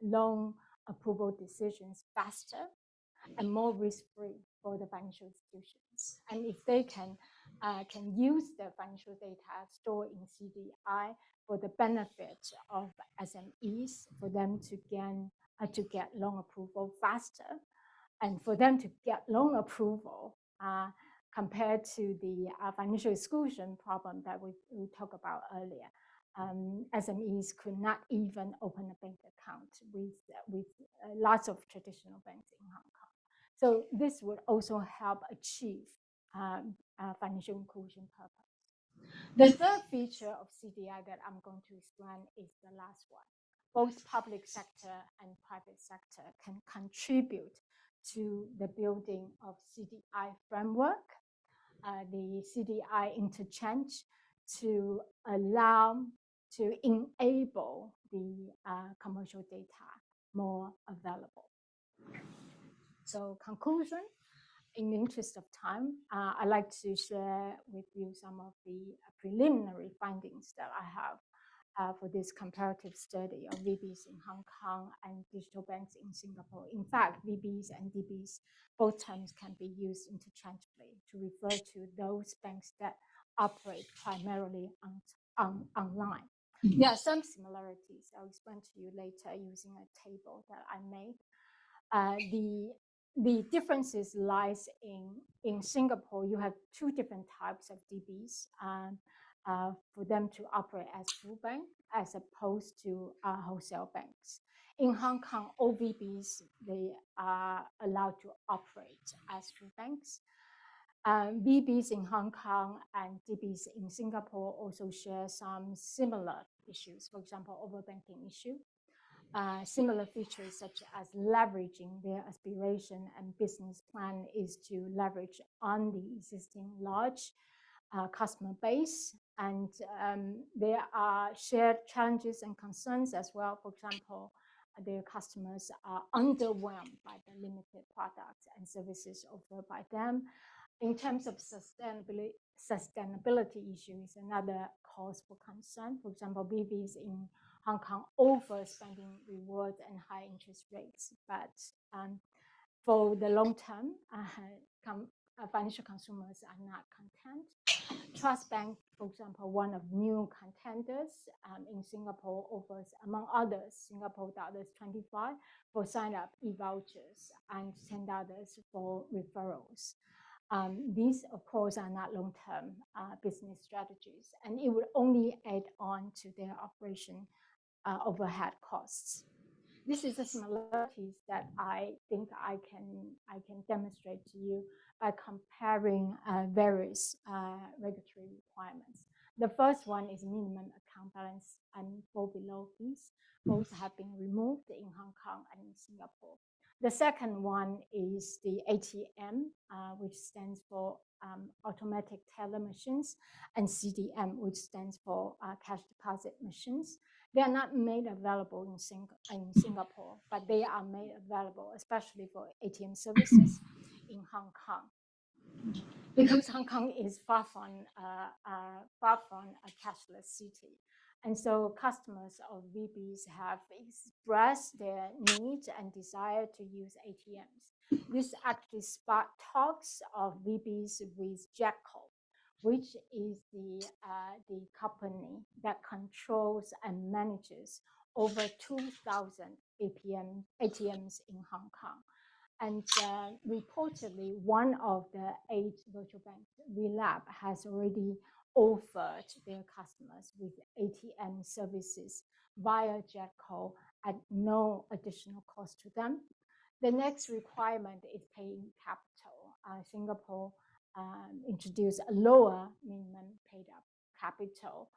loan approval decisions faster and more risk-free for the financial institutions. And if they can use the financial data stored in CDI for the benefit of SMEs, for them to get loan approval faster, and for them to get loan approval compared to the financial exclusion problem that we talked about earlier. SMEs could not even open a bank account with lots of traditional banks in Hong Kong. So this would also help achieve financial inclusion purpose. The third feature of CDI that I'm going to explain is the last one. Both public sector and private sector can contribute to the building of CDI framework, the CDI interchange, to enable the commercial data more available. So conclusion, in the interest of time, I'd like to share with you some of the preliminary findings that I have for this comparative study of VBs in Hong Kong and digital banks in Singapore. In fact, VBs and DBs, both terms can be used interchangeably to refer to those banks that operate primarily online. There are some similarities. I'll explain to you later using a table that I made. The differences lies in Singapore. You have two different types of DBs for them to operate as full bank as opposed to wholesale banks. In Hong Kong, all VBs, they are allowed to operate as full banks. VBs in Hong Kong and DBs in Singapore also share some similar issues, for example, overbanking issue. Similar features such as leveraging their aspiration and business plan is to leverage on the existing large customer base. And there are shared challenges and concerns as well. For example, their customers are underwhelmed by the limited products and services offered by them. In terms of sustainability issue is another cause for concern. For example, VBs in Hong Kong over spending rewards and high interest rates. But for the long term, financial consumers are not content. Trust Bank, for example, one of new contenders in Singapore, offers, among others, Singapore dollars 25 for sign-up e-vouchers and $10 for referrals. These, of course, are not long-term business strategies, and it would only add on to their operation overhead costs. This is the similarities that I think I can demonstrate to you by comparing various regulatory requirements. The first one is minimum account balance and fall below fees. Both have been removed in Hong Kong and in Singapore. The second one is the ATM, which stands for automatic teller machines, and CDM, which stands for cash deposit machines. They are not made available in Singapore, but they are made available, especially for ATM services in Hong Kong. Because Hong Kong is far from a cashless city. And so customers of VBs have expressed their need and desire to use ATMs. This actually sparked talks of VBs with Jetco, which is the company that controls and manages over 2,000 ATMs in Hong Kong. And reportedly, one of the 8 virtual banks, VLab, has already offered their customers with ATM services via Jetco at no additional cost to them. The next requirement is paying capital. Singapore introduced a lower minimum paid up capital.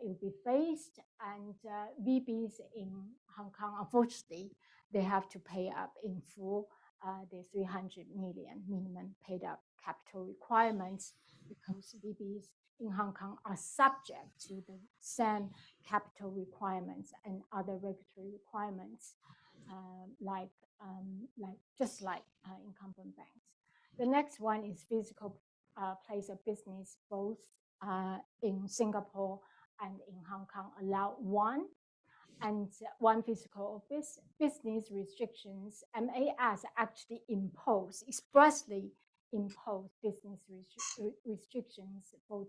It will be phased, and VBs in Hong Kong, unfortunately, they have to pay up in full the 300 million minimum paid up capital requirements, because VBs in Hong Kong are subject to the same capital requirements and other regulatory requirements just like incumbent banks. The next one is physical place of business, both in Singapore and in Hong Kong, allow one physical business restrictions. MAS actually expressly impose business restrictions for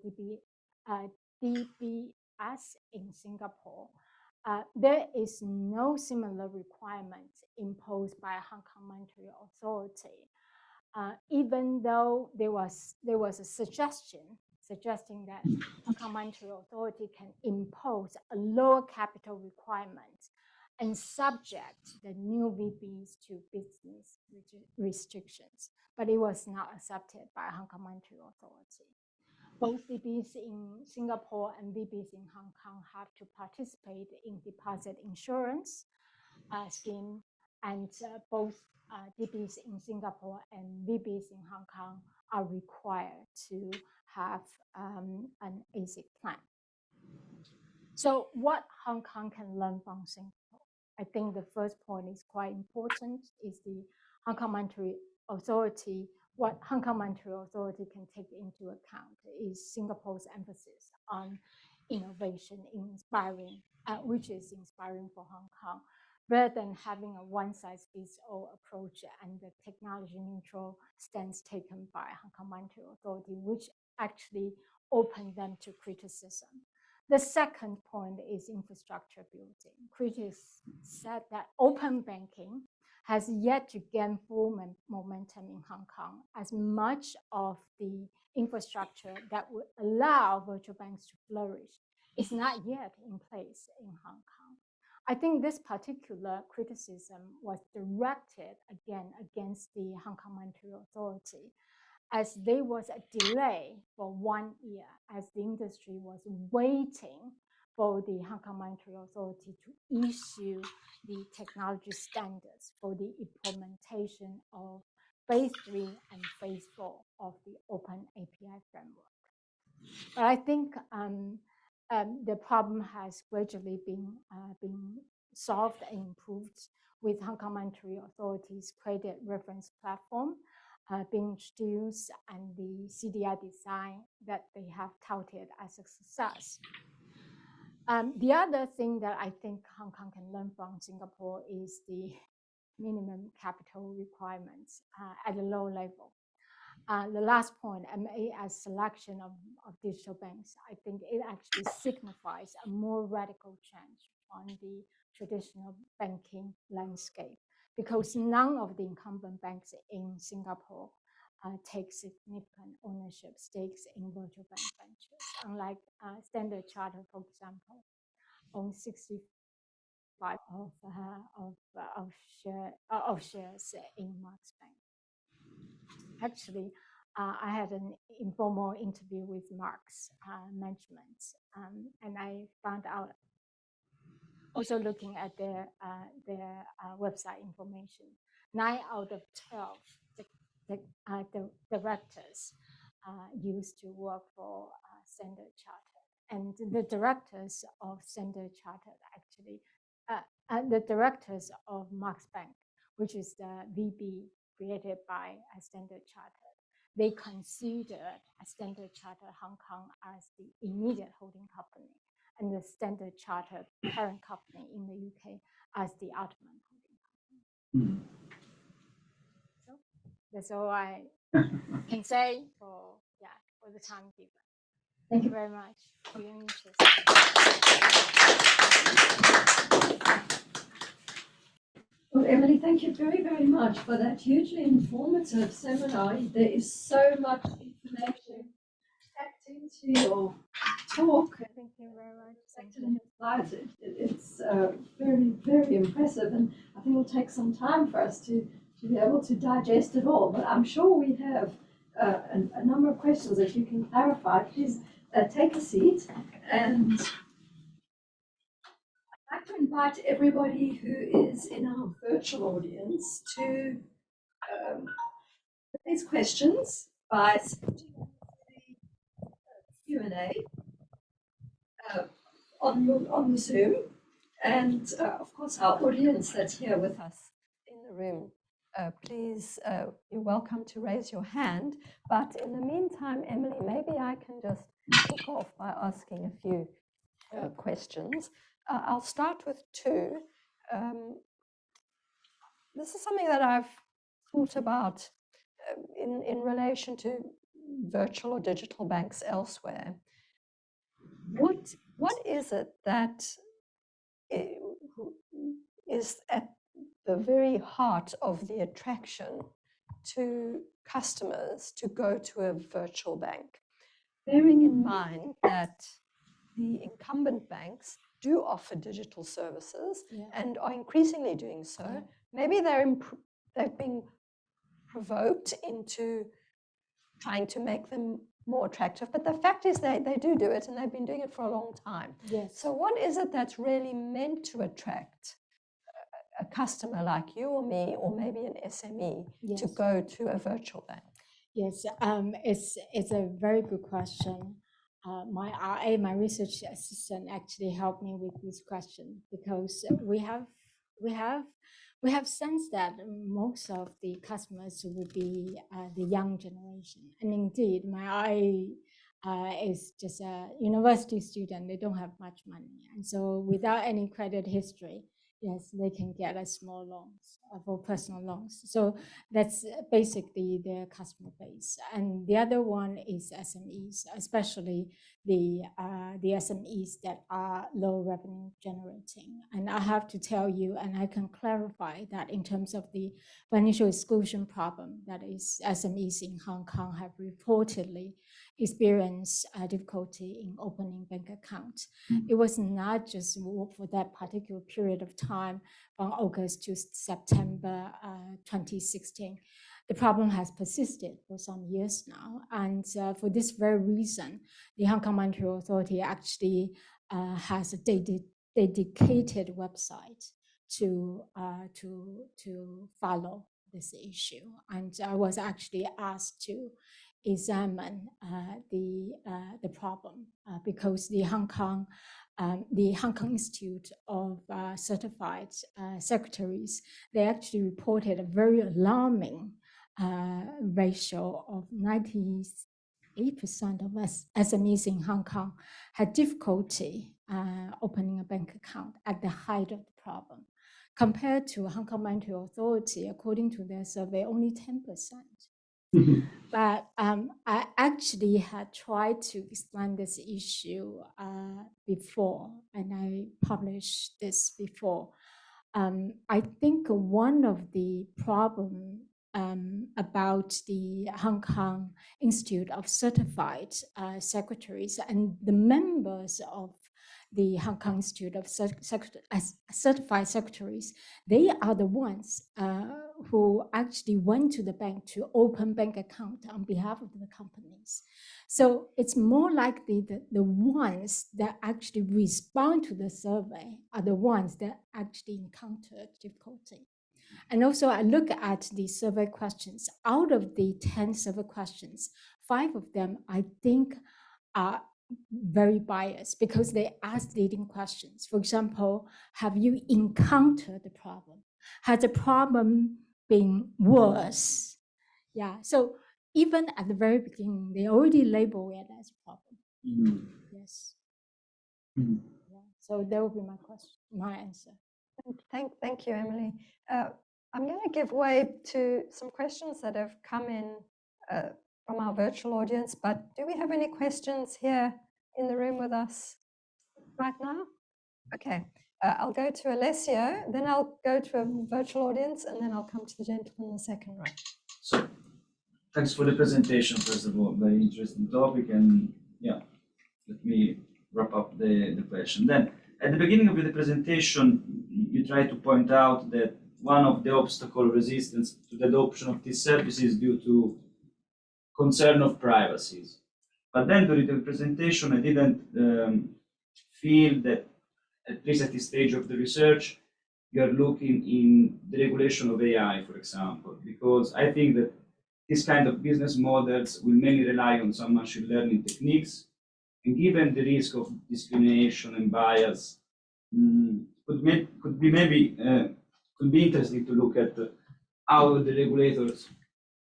DBS in Singapore. There is no similar requirement imposed by Hong Kong Monetary Authority, even though there was a suggesting that Hong Kong Monetary Authority can impose a lower capital requirement and subject the new VBs to business restrictions, but it was not accepted by Hong Kong Monetary Authority. Both DBs in Singapore and VBs in Hong Kong have to participate in deposit insurance scheme, and both DBs in Singapore and VBs in Hong Kong are required to have an ASIC plan. So what Hong Kong can learn from Singapore? I think the first point is quite important, is the Hong Kong Monetary Authority. What Hong Kong Monetary Authority can take into account is Singapore's emphasis on innovation, which is inspiring for Hong Kong, rather than having a one-size-fits-all approach and the technology-neutral stance taken by Hong Kong Monetary Authority, which actually opened them to criticism. The second point is infrastructure building. Critics said that open banking has yet to gain full momentum in Hong Kong, as much of the infrastructure that would allow virtual banks to flourish is not yet in place in Hong Kong. I think this particular criticism was directed again against the Hong Kong Monetary Authority, as there was a delay for 1 year as the industry was waiting for the Hong Kong Monetary Authority to issue the technology standards for the implementation of phase 3 and phase 4 of the Open API framework. But I think the problem has gradually been solved and improved with Hong Kong Monetary Authority's credit reference platform being introduced and the CDI design that they have touted as a success. The other thing that I think Hong Kong can learn from Singapore is the minimum capital requirements at a low level. The last point, MAS selection of digital banks, I think it actually signifies a more radical change on the traditional banking landscape, because none of the incumbent banks in Singapore take significant ownership stakes in virtual bank ventures, unlike Standard Chartered, for example, owns 65% of shares in Marks Bank. Actually, I had an informal interview with Marks management, and I found out, also looking at their website information, 9 out of 12 the directors used to work for Standard Chartered, and the directors of Standard Chartered actually, the directors of Marks Bank, which is the VB created by Standard Chartered, they considered Standard Chartered Hong Kong as the immediate holding company, and the Standard Chartered parent company in the UK as the ultimate holding company. So that's all I can say for the time given. Thank you very much for your interest. Well, Emily, thank you very, very much for that hugely informative seminar. There is so much information packed into your talk. Thank you very much. Slides. It's very, very impressive, and I think it'll take some time for us to be able to digest it all. But I'm sure we have a number of questions that you can clarify. Please take a seat, and I'd like to invite everybody who is in our virtual audience to raise questions by submitting the Q&A on the Zoom, And of course, our audience that's here with us in the room, please, you're welcome to raise your hand. But in the meantime, Emily, maybe I can just kick off by asking a few questions. I'll start with two. This is something that I've thought about in relation to virtual or digital banks elsewhere. What is it that is at the very heart of the attraction to customers to go to a virtual bank, bearing in mind that the incumbent banks do offer digital services and are increasingly doing so? Maybe they've been provoked into trying to make them more attractive, but the fact is they do it, and they've been doing it for a long time. Yes. So what is it that's really meant to attract a customer like you or me, or maybe an SME, to go to a virtual bank? Yes, it's a very good question. My RA, my research assistant, actually helped me with this question, because we have sensed that most of the customers would be the young generation, and indeed, my RA is just a university student. They don't have much money, and so without any credit history, yes, they can get a small loans for personal loans. So that's basically their customer base. And the other one is SMEs, especially the SMEs that are low revenue generating. And I have to tell you, and I can clarify that in terms of the financial exclusion problem, that is SMEs in Hong Kong have reportedly experienced difficulty in opening bank accounts. It was not just for that particular period of time from August to September 2016. The problem has persisted for some years now. And for this very reason, the Hong Kong Monetary Authority actually has a dedicated website to follow this issue. And I was actually asked to examine the problem because the Hong Kong Institute of Certified Secretaries, they actually reported a very alarming ratio of 98% of SMEs in Hong Kong had difficulty opening a bank account at the height of the problem. Compared to Hong Kong Monetary Authority, according to their survey, only 10%. But I actually had tried to explain this issue before, and I published this before. I think one of the problems about the Hong Kong Institute of Certified Secretaries and the members of the Hong Kong Institute of Certified Secretaries, they are the ones who actually went to the bank to open bank account on behalf of the companies. So it's more likely that the ones that actually respond to the survey are the ones that actually encountered difficulty. And also I look at the survey questions. Out of the 10 survey questions, 5 of them I think are very biased because they ask leading questions. For example, have you encountered the problem? Has the problem been worse? Yeah, so even at the very beginning, they already label it as a problem. Yes. Yeah. So that would be my question, my answer. Thank you, Emily. I'm going to give way to some questions that have come in from our virtual audience, but do we have any questions here in the room with us right now? Okay, I'll go to Alessio, then I'll go to a virtual audience, and then I'll come to the gentleman in the second row. So, thanks for the presentation, first of all, very interesting topic, and yeah, let me wrap up the question. Then, at the beginning of the presentation, you try to point out that one of the obstacle resistance to the adoption of these services is due to concern of privacy. But then during the presentation, I didn't feel that, at least at this stage of the research, you're looking in the regulation of AI, for example, because I think that this kind of business models will mainly rely on some machine learning techniques, and given the risk of discrimination and bias could be interesting to look at how the regulators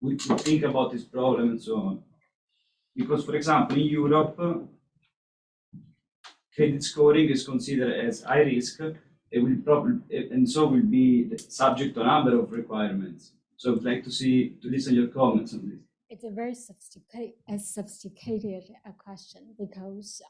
would think about this problem and so on. Because, for example, in Europe, credit scoring is considered as high risk. It will probably, and so will be subject to a number of requirements. So I'd like to listen to your comments on this. It's a very sophisticated question because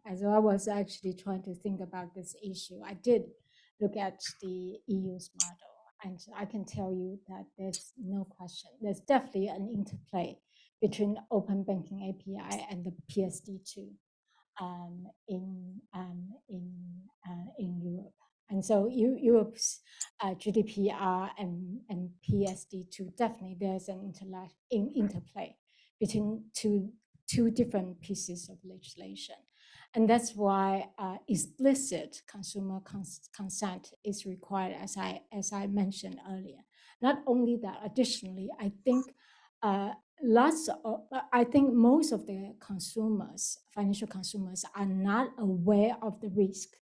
as I was actually trying to think about this issue, I did look at the EU's model, and I can tell you that there's no question. There's definitely an interplay between open banking API and the PSD2 in Europe. And so Europe's GDPR and PSD2, definitely there's an interplay between two different pieces of legislation. And that's why explicit consumer consent is required, as I mentioned earlier. Not only that, additionally, I think most of the consumers, financial consumers, are not aware of the risk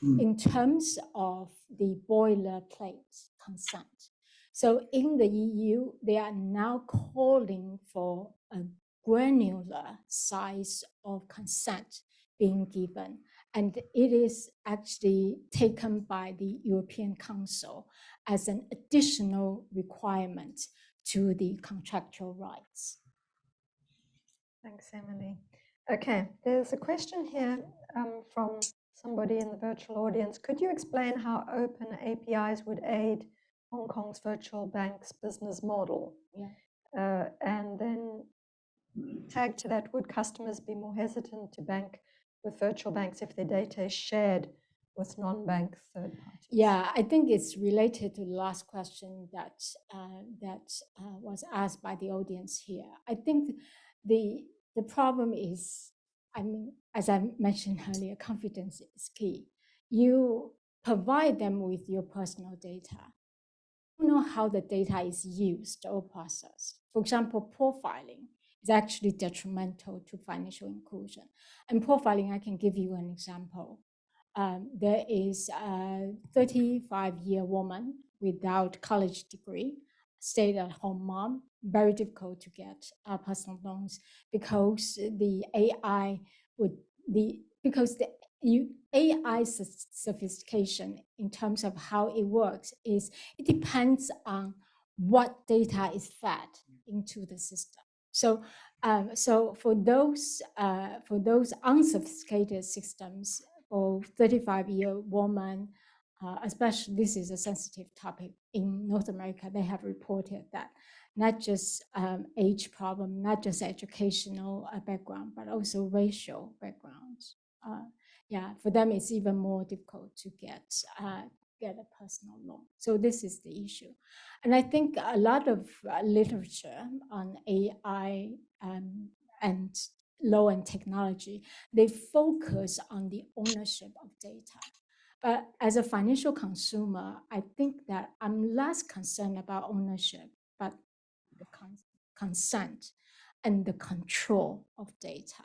in terms of the boilerplate consent. So in the EU, they are now calling for a granular size of consent being given. And it is actually taken by the European Council as an additional requirement to the contractual rights. Thanks, Emily. Okay, there's a question here from somebody in the virtual audience. Could you explain how open APIs would aid Hong Kong's virtual bank's business model? Yeah. And then tag to that, would customers be more hesitant to bank with virtual banks if their data is shared with non-bank third parties? Yeah, I think it's related to the last question that was asked by the audience here. I think the problem is, I mean, as I mentioned earlier, confidence is key. You provide them with your personal data. You don't know how the data is used or processed. For example, profiling is actually detrimental to financial inclusion. And profiling, I can give you an example. There is a 35-year woman without college degree, stay-at-home mom, very difficult to get personal loans because the AI AI sophistication in terms of how it works is it depends on what data is fed into the system. So for those unsophisticated systems, for 35-year woman, especially this is a sensitive topic in North America, they have reported that not just age problem, not just educational background, but also racial backgrounds. Yeah, for them it's even more difficult to get a personal loan. So this is the issue. And I think a lot of literature on AI and low-end technology, they focus on the ownership of data. But as a financial consumer, I think that I'm less concerned about ownership, but the consent and the control of data.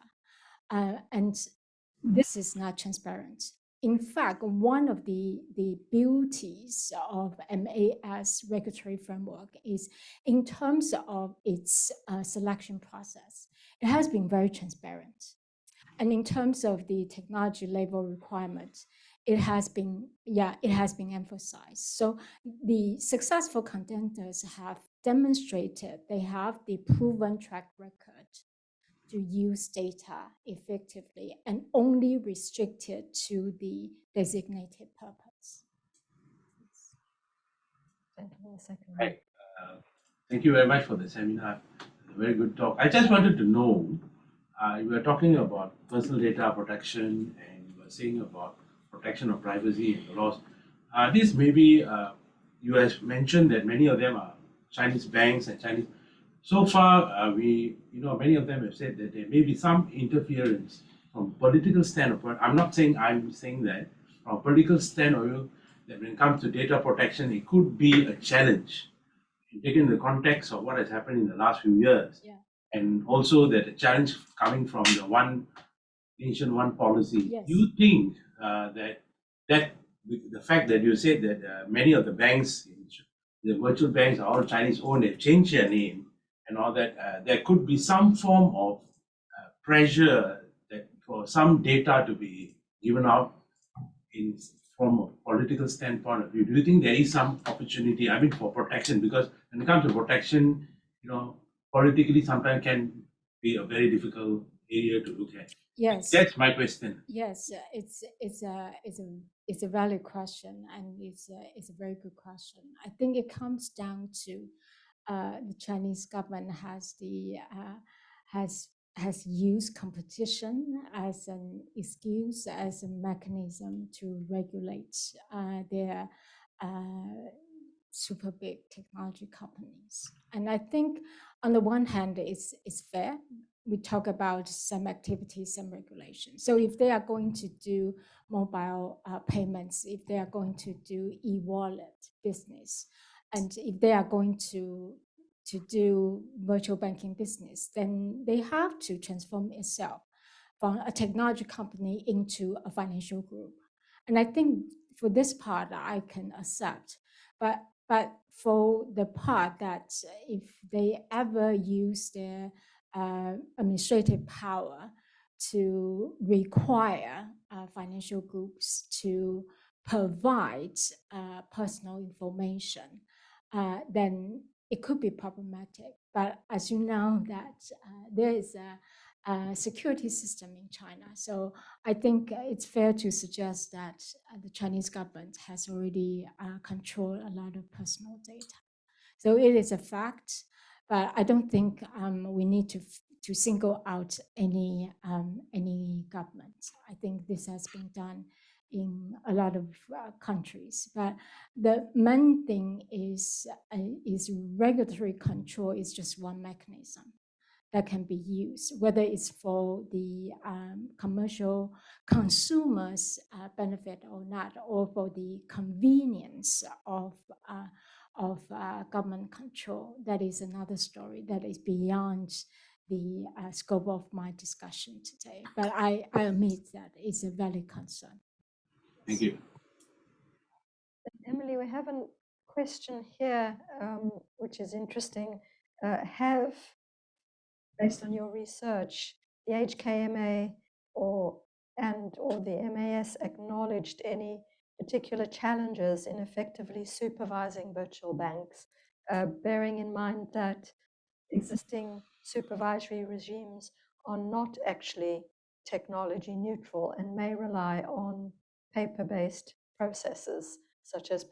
And this is not transparent. In fact, one of the beauties of MAS regulatory framework is in terms of its selection process, it has been very transparent. And in terms of the technology level requirements, it has been emphasized. So the successful contenders have demonstrated they have the proven track record to use data effectively and only restricted to the designated purpose. Gentleman, second. Right. Thank you very much for the seminar. A very good talk. I just wanted to know, you were talking about personal data protection and you were saying about protection of privacy and the laws. This maybe, you have mentioned that many of them are Chinese banks and Chinese. So far, many of them have said that there may be some interference from political standpoint. I'm saying that from a political standpoint, that when it comes to data protection, it could be a challenge, taken in the context of what has happened in the last few years. Yeah. And also that the challenge coming from the one nation, one policy. Yes. Do you think that that the fact that you said that many of the banks, the virtual banks are all Chinese owned, they've changed their name and all that, there could be some form of pressure that for some data to be given out in from a political standpoint of view. Do you think there is some opportunity, I mean, for protection? Because when it comes to protection, politically sometimes can be a very difficult area to look at. Yes. That's my question. Yes, it's a valid question, and it's a very good question. I think it comes down to the Chinese government has used competition as an excuse, as a mechanism to regulate their super big technology companies. And I think on the one hand, it's fair. We talk about some activities, some regulation. So if they are going to do mobile payments, if they are going to do e-wallet business, and if they are going to do virtual banking business, then they have to transform itself from a technology company into a financial group. And I think for this part, I can accept. But for the part that if they ever use their administrative power to require financial groups to provide personal information, then it could be problematic. But as you know, that there is a security system in China. So I think it's fair to suggest that the Chinese government has already controlled a lot of personal data. So it is a fact, but I don't think we need to single out any government. I think this has been done in a lot of countries. But the main thing is regulatory control is just one mechanism that can be used, whether it's for the commercial consumers' benefit or not, or for the convenience of government control. That is another story that is beyond the scope of my discussion today. But I admit that it's a valid concern. Thank you. Emily, we have a question here, which is interesting. Based on your research, the HKMA or the MAS acknowledged any particular challenges in effectively supervising virtual banks, bearing in mind that existing supervisory regimes are not actually technology neutral and may rely on paper-based processes such as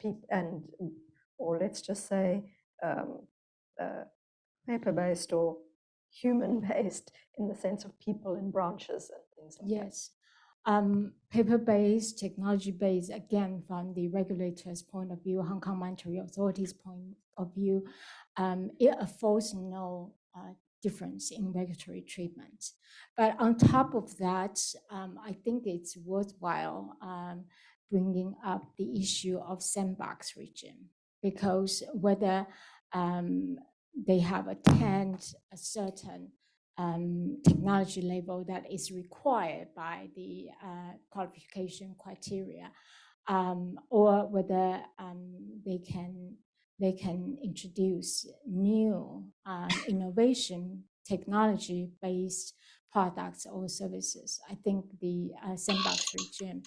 or let's just say paper-based or human-based in the sense of people in branches and things like that. Yes. Paper-based, technology-based, again, from the regulator's point of view, Hong Kong Monetary Authority's point of view, it affords no difference in regulatory treatment. But on top of that, I think it's worthwhile bringing up the issue of sandbox regime, because whether they have attained a certain technology level that is required by the qualification criteria, or whether they can introduce new innovation technology-based products or services. I think the sandbox regime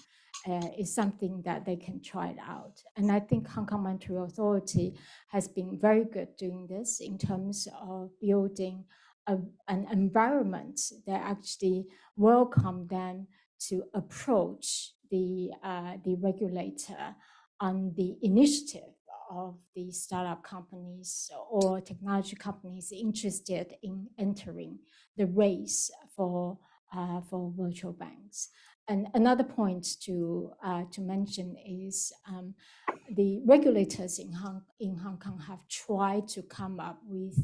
is something that they can try it out. And I think Hong Kong Monetary Authority has been very good doing this in terms of building an environment that actually welcome them to approach the regulator on the initiative of the startup companies or technology companies interested in entering the race for virtual banks. And another point to mention is the regulators in Hong Kong have tried to come up with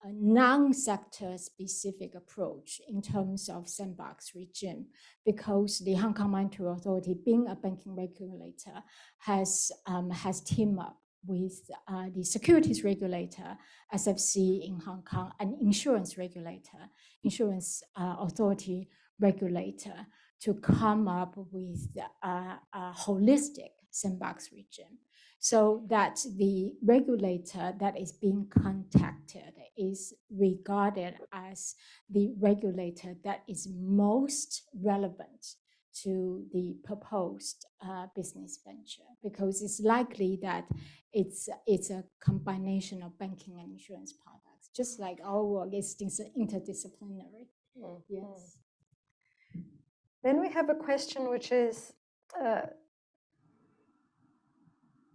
a non-sector specific approach in terms of sandbox regime, because the Hong Kong Monetary Authority, being a banking regulator, has teamed up with the securities regulator, SFC in Hong Kong, and insurance authority regulator to come up with a holistic sandbox regime, so that the regulator that is being contacted is regarded as the regulator that is most relevant to the proposed business venture, because it's likely that it's a combination of banking and insurance products, just like our work is interdisciplinary. Yes. Then we have a question which is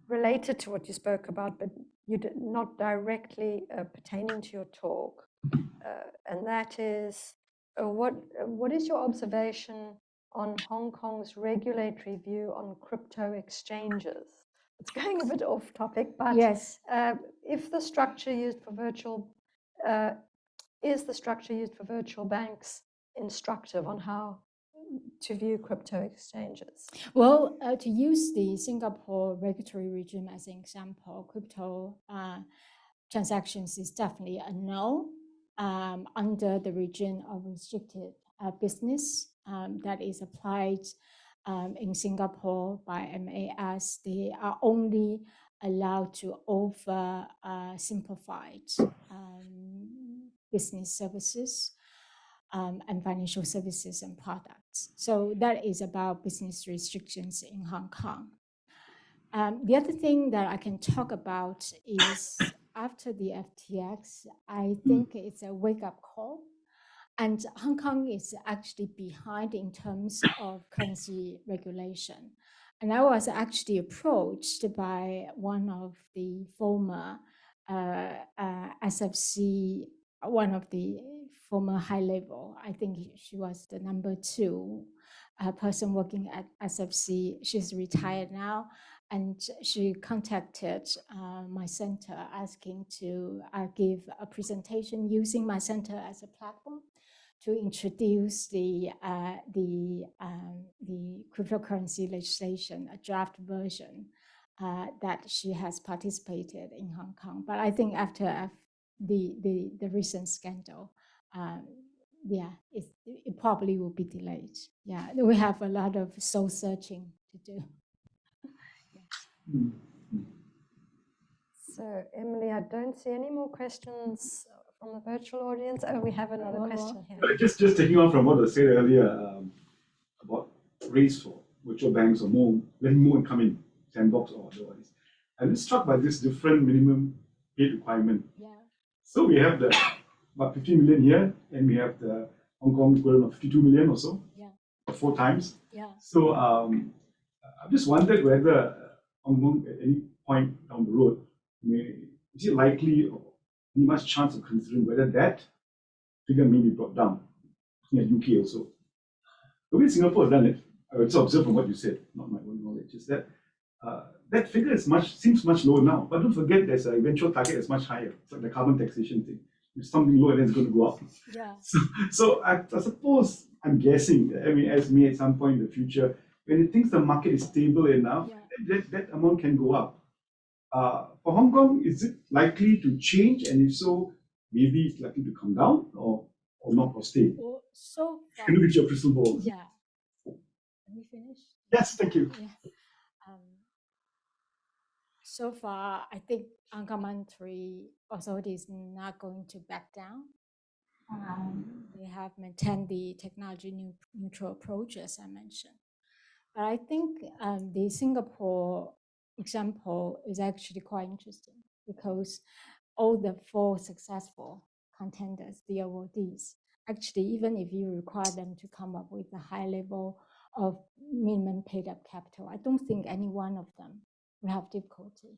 related to what you spoke about, but not directly pertaining to your talk, and that is, what is your observation on Hong Kong's regulatory view on crypto exchanges? It's going a bit off topic, but yes, if the structure used for virtual is the structure used for virtual banks instructive on how to view crypto exchanges? well, to use the Singapore regulatory regime as an example, crypto transactions is definitely a no under the regime of restricted business that is applied in Singapore by MAS. They are only allowed to offer simplified business services and financial services and products. So that is about business restrictions in Hong Kong. The other thing that I can talk about is after the FTX, I think it's a wake-up call. And Hong Kong is actually behind in terms of currency regulation. And I was actually approached by one of the former SFC, one of the former high level, I think she was the number 2 person working at SFC. She's retired now. And she contacted my center asking to give a presentation using my center as a platform to introduce the cryptocurrency legislation, a draft version that she has participated in Hong Kong. But I think after the recent scandal, yeah, it probably will be delayed. Yeah, we have a lot of soul searching to do. So, Emily, I don't see any more questions from the virtual audience. Oh, we have another question here. Just taking on from what was said earlier about race for virtual banks or letting more come in, sandbox or otherwise. I'm just struck by this different minimum aid requirement. Yeah. So we have the about 15 million here, and we have the Hong Kong equivalent of 52 million or so, Yeah. 4 times. Yeah. So I've just wondered whether Hong Kong at any point down the road, is it likely or any much chance of considering whether that figure may be brought down? Looking at UK also. The way Singapore has done it, I would observe from what you said, not my own knowledge, is that that figure seems much lower now. But don't forget there's an eventual target that's much higher. It's like the carbon taxation thing. If something lower, then it's going to go up. Yeah. So I suppose, I'm guessing, as me at some point in the future, when it thinks the market is stable enough, that amount can go up. For Hong Kong, is it likely to change? And if so, maybe it's likely to come down or not, or stay? Well, so far, Can you reach your crystal ball? yeah. Can we finish? Yes, thank you. Yeah. So far, I think Hong Kong monetary authority is not going to back down. They have maintained the technology neutral approach, as I mentioned. But I think the Singapore example is actually quite interesting because all the 4 successful contenders, the awardees, actually, even if you require them to come up with a high level of minimum paid up capital, I don't think any one of them will have difficulty.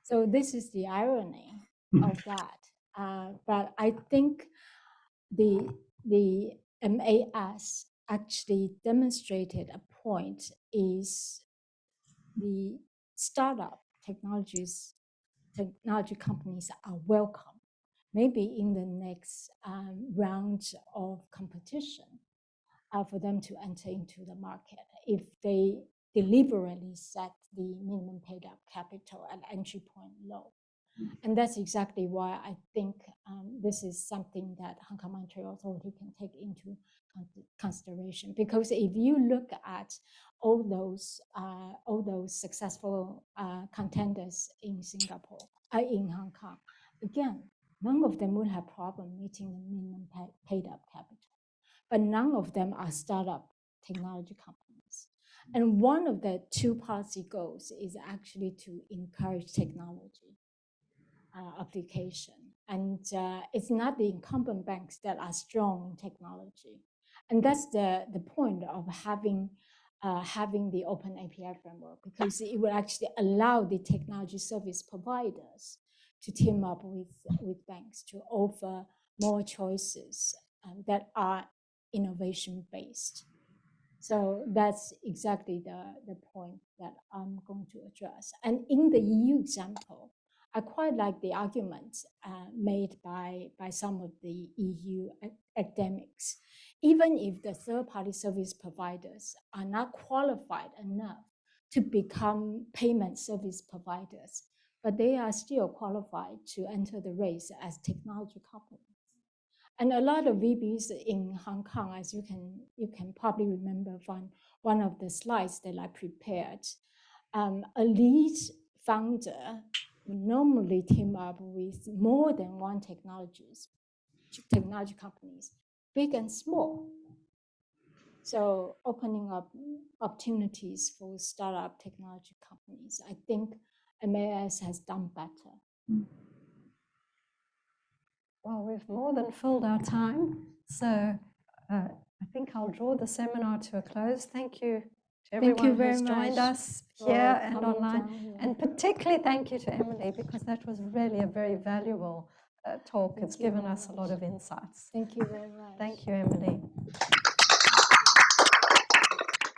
So this is the irony of that. But I think the MAS actually demonstrated a point is the startup technology companies are welcome. Maybe in the next round of competition for them to enter into the market if they deliberately set the minimum paid up capital at entry point low. And that's exactly why I think this is something that Hong Kong Monetary Authority can take into consideration. Because if you look at all those successful contenders in Singapore, in Hong Kong, again, none of them would have problem meeting the minimum paid up capital, but none of them are startup technology companies. And one of the two policy goals is actually to encourage technology application. And it's not the incumbent banks that are strong in technology. And that's the point of having the open API framework, because it will actually allow the technology service providers to team up with banks to offer more choices that are innovation-based. So that's exactly the point that I'm going to address. And in the EU example, I quite like the arguments made by some of the EU academics. Even if the third-party service providers are not qualified enough to become payment service providers, but they are still qualified to enter the race as technology companies. And a lot of VBs in Hong Kong, as you can probably remember from one of the slides that I prepared, a lead founder would normally team up with more than one technology companies, big and small. So opening up opportunities for startup technology companies, I think MAS has done better. Well, we've more than filled our time, so I think I'll draw the seminar to a close. Thank you to everyone who's joined us here and online. And particularly thank you to Emily, because that was really a very valuable talk. It's given us a lot of insights. Thank you very much. Thank you, Emily.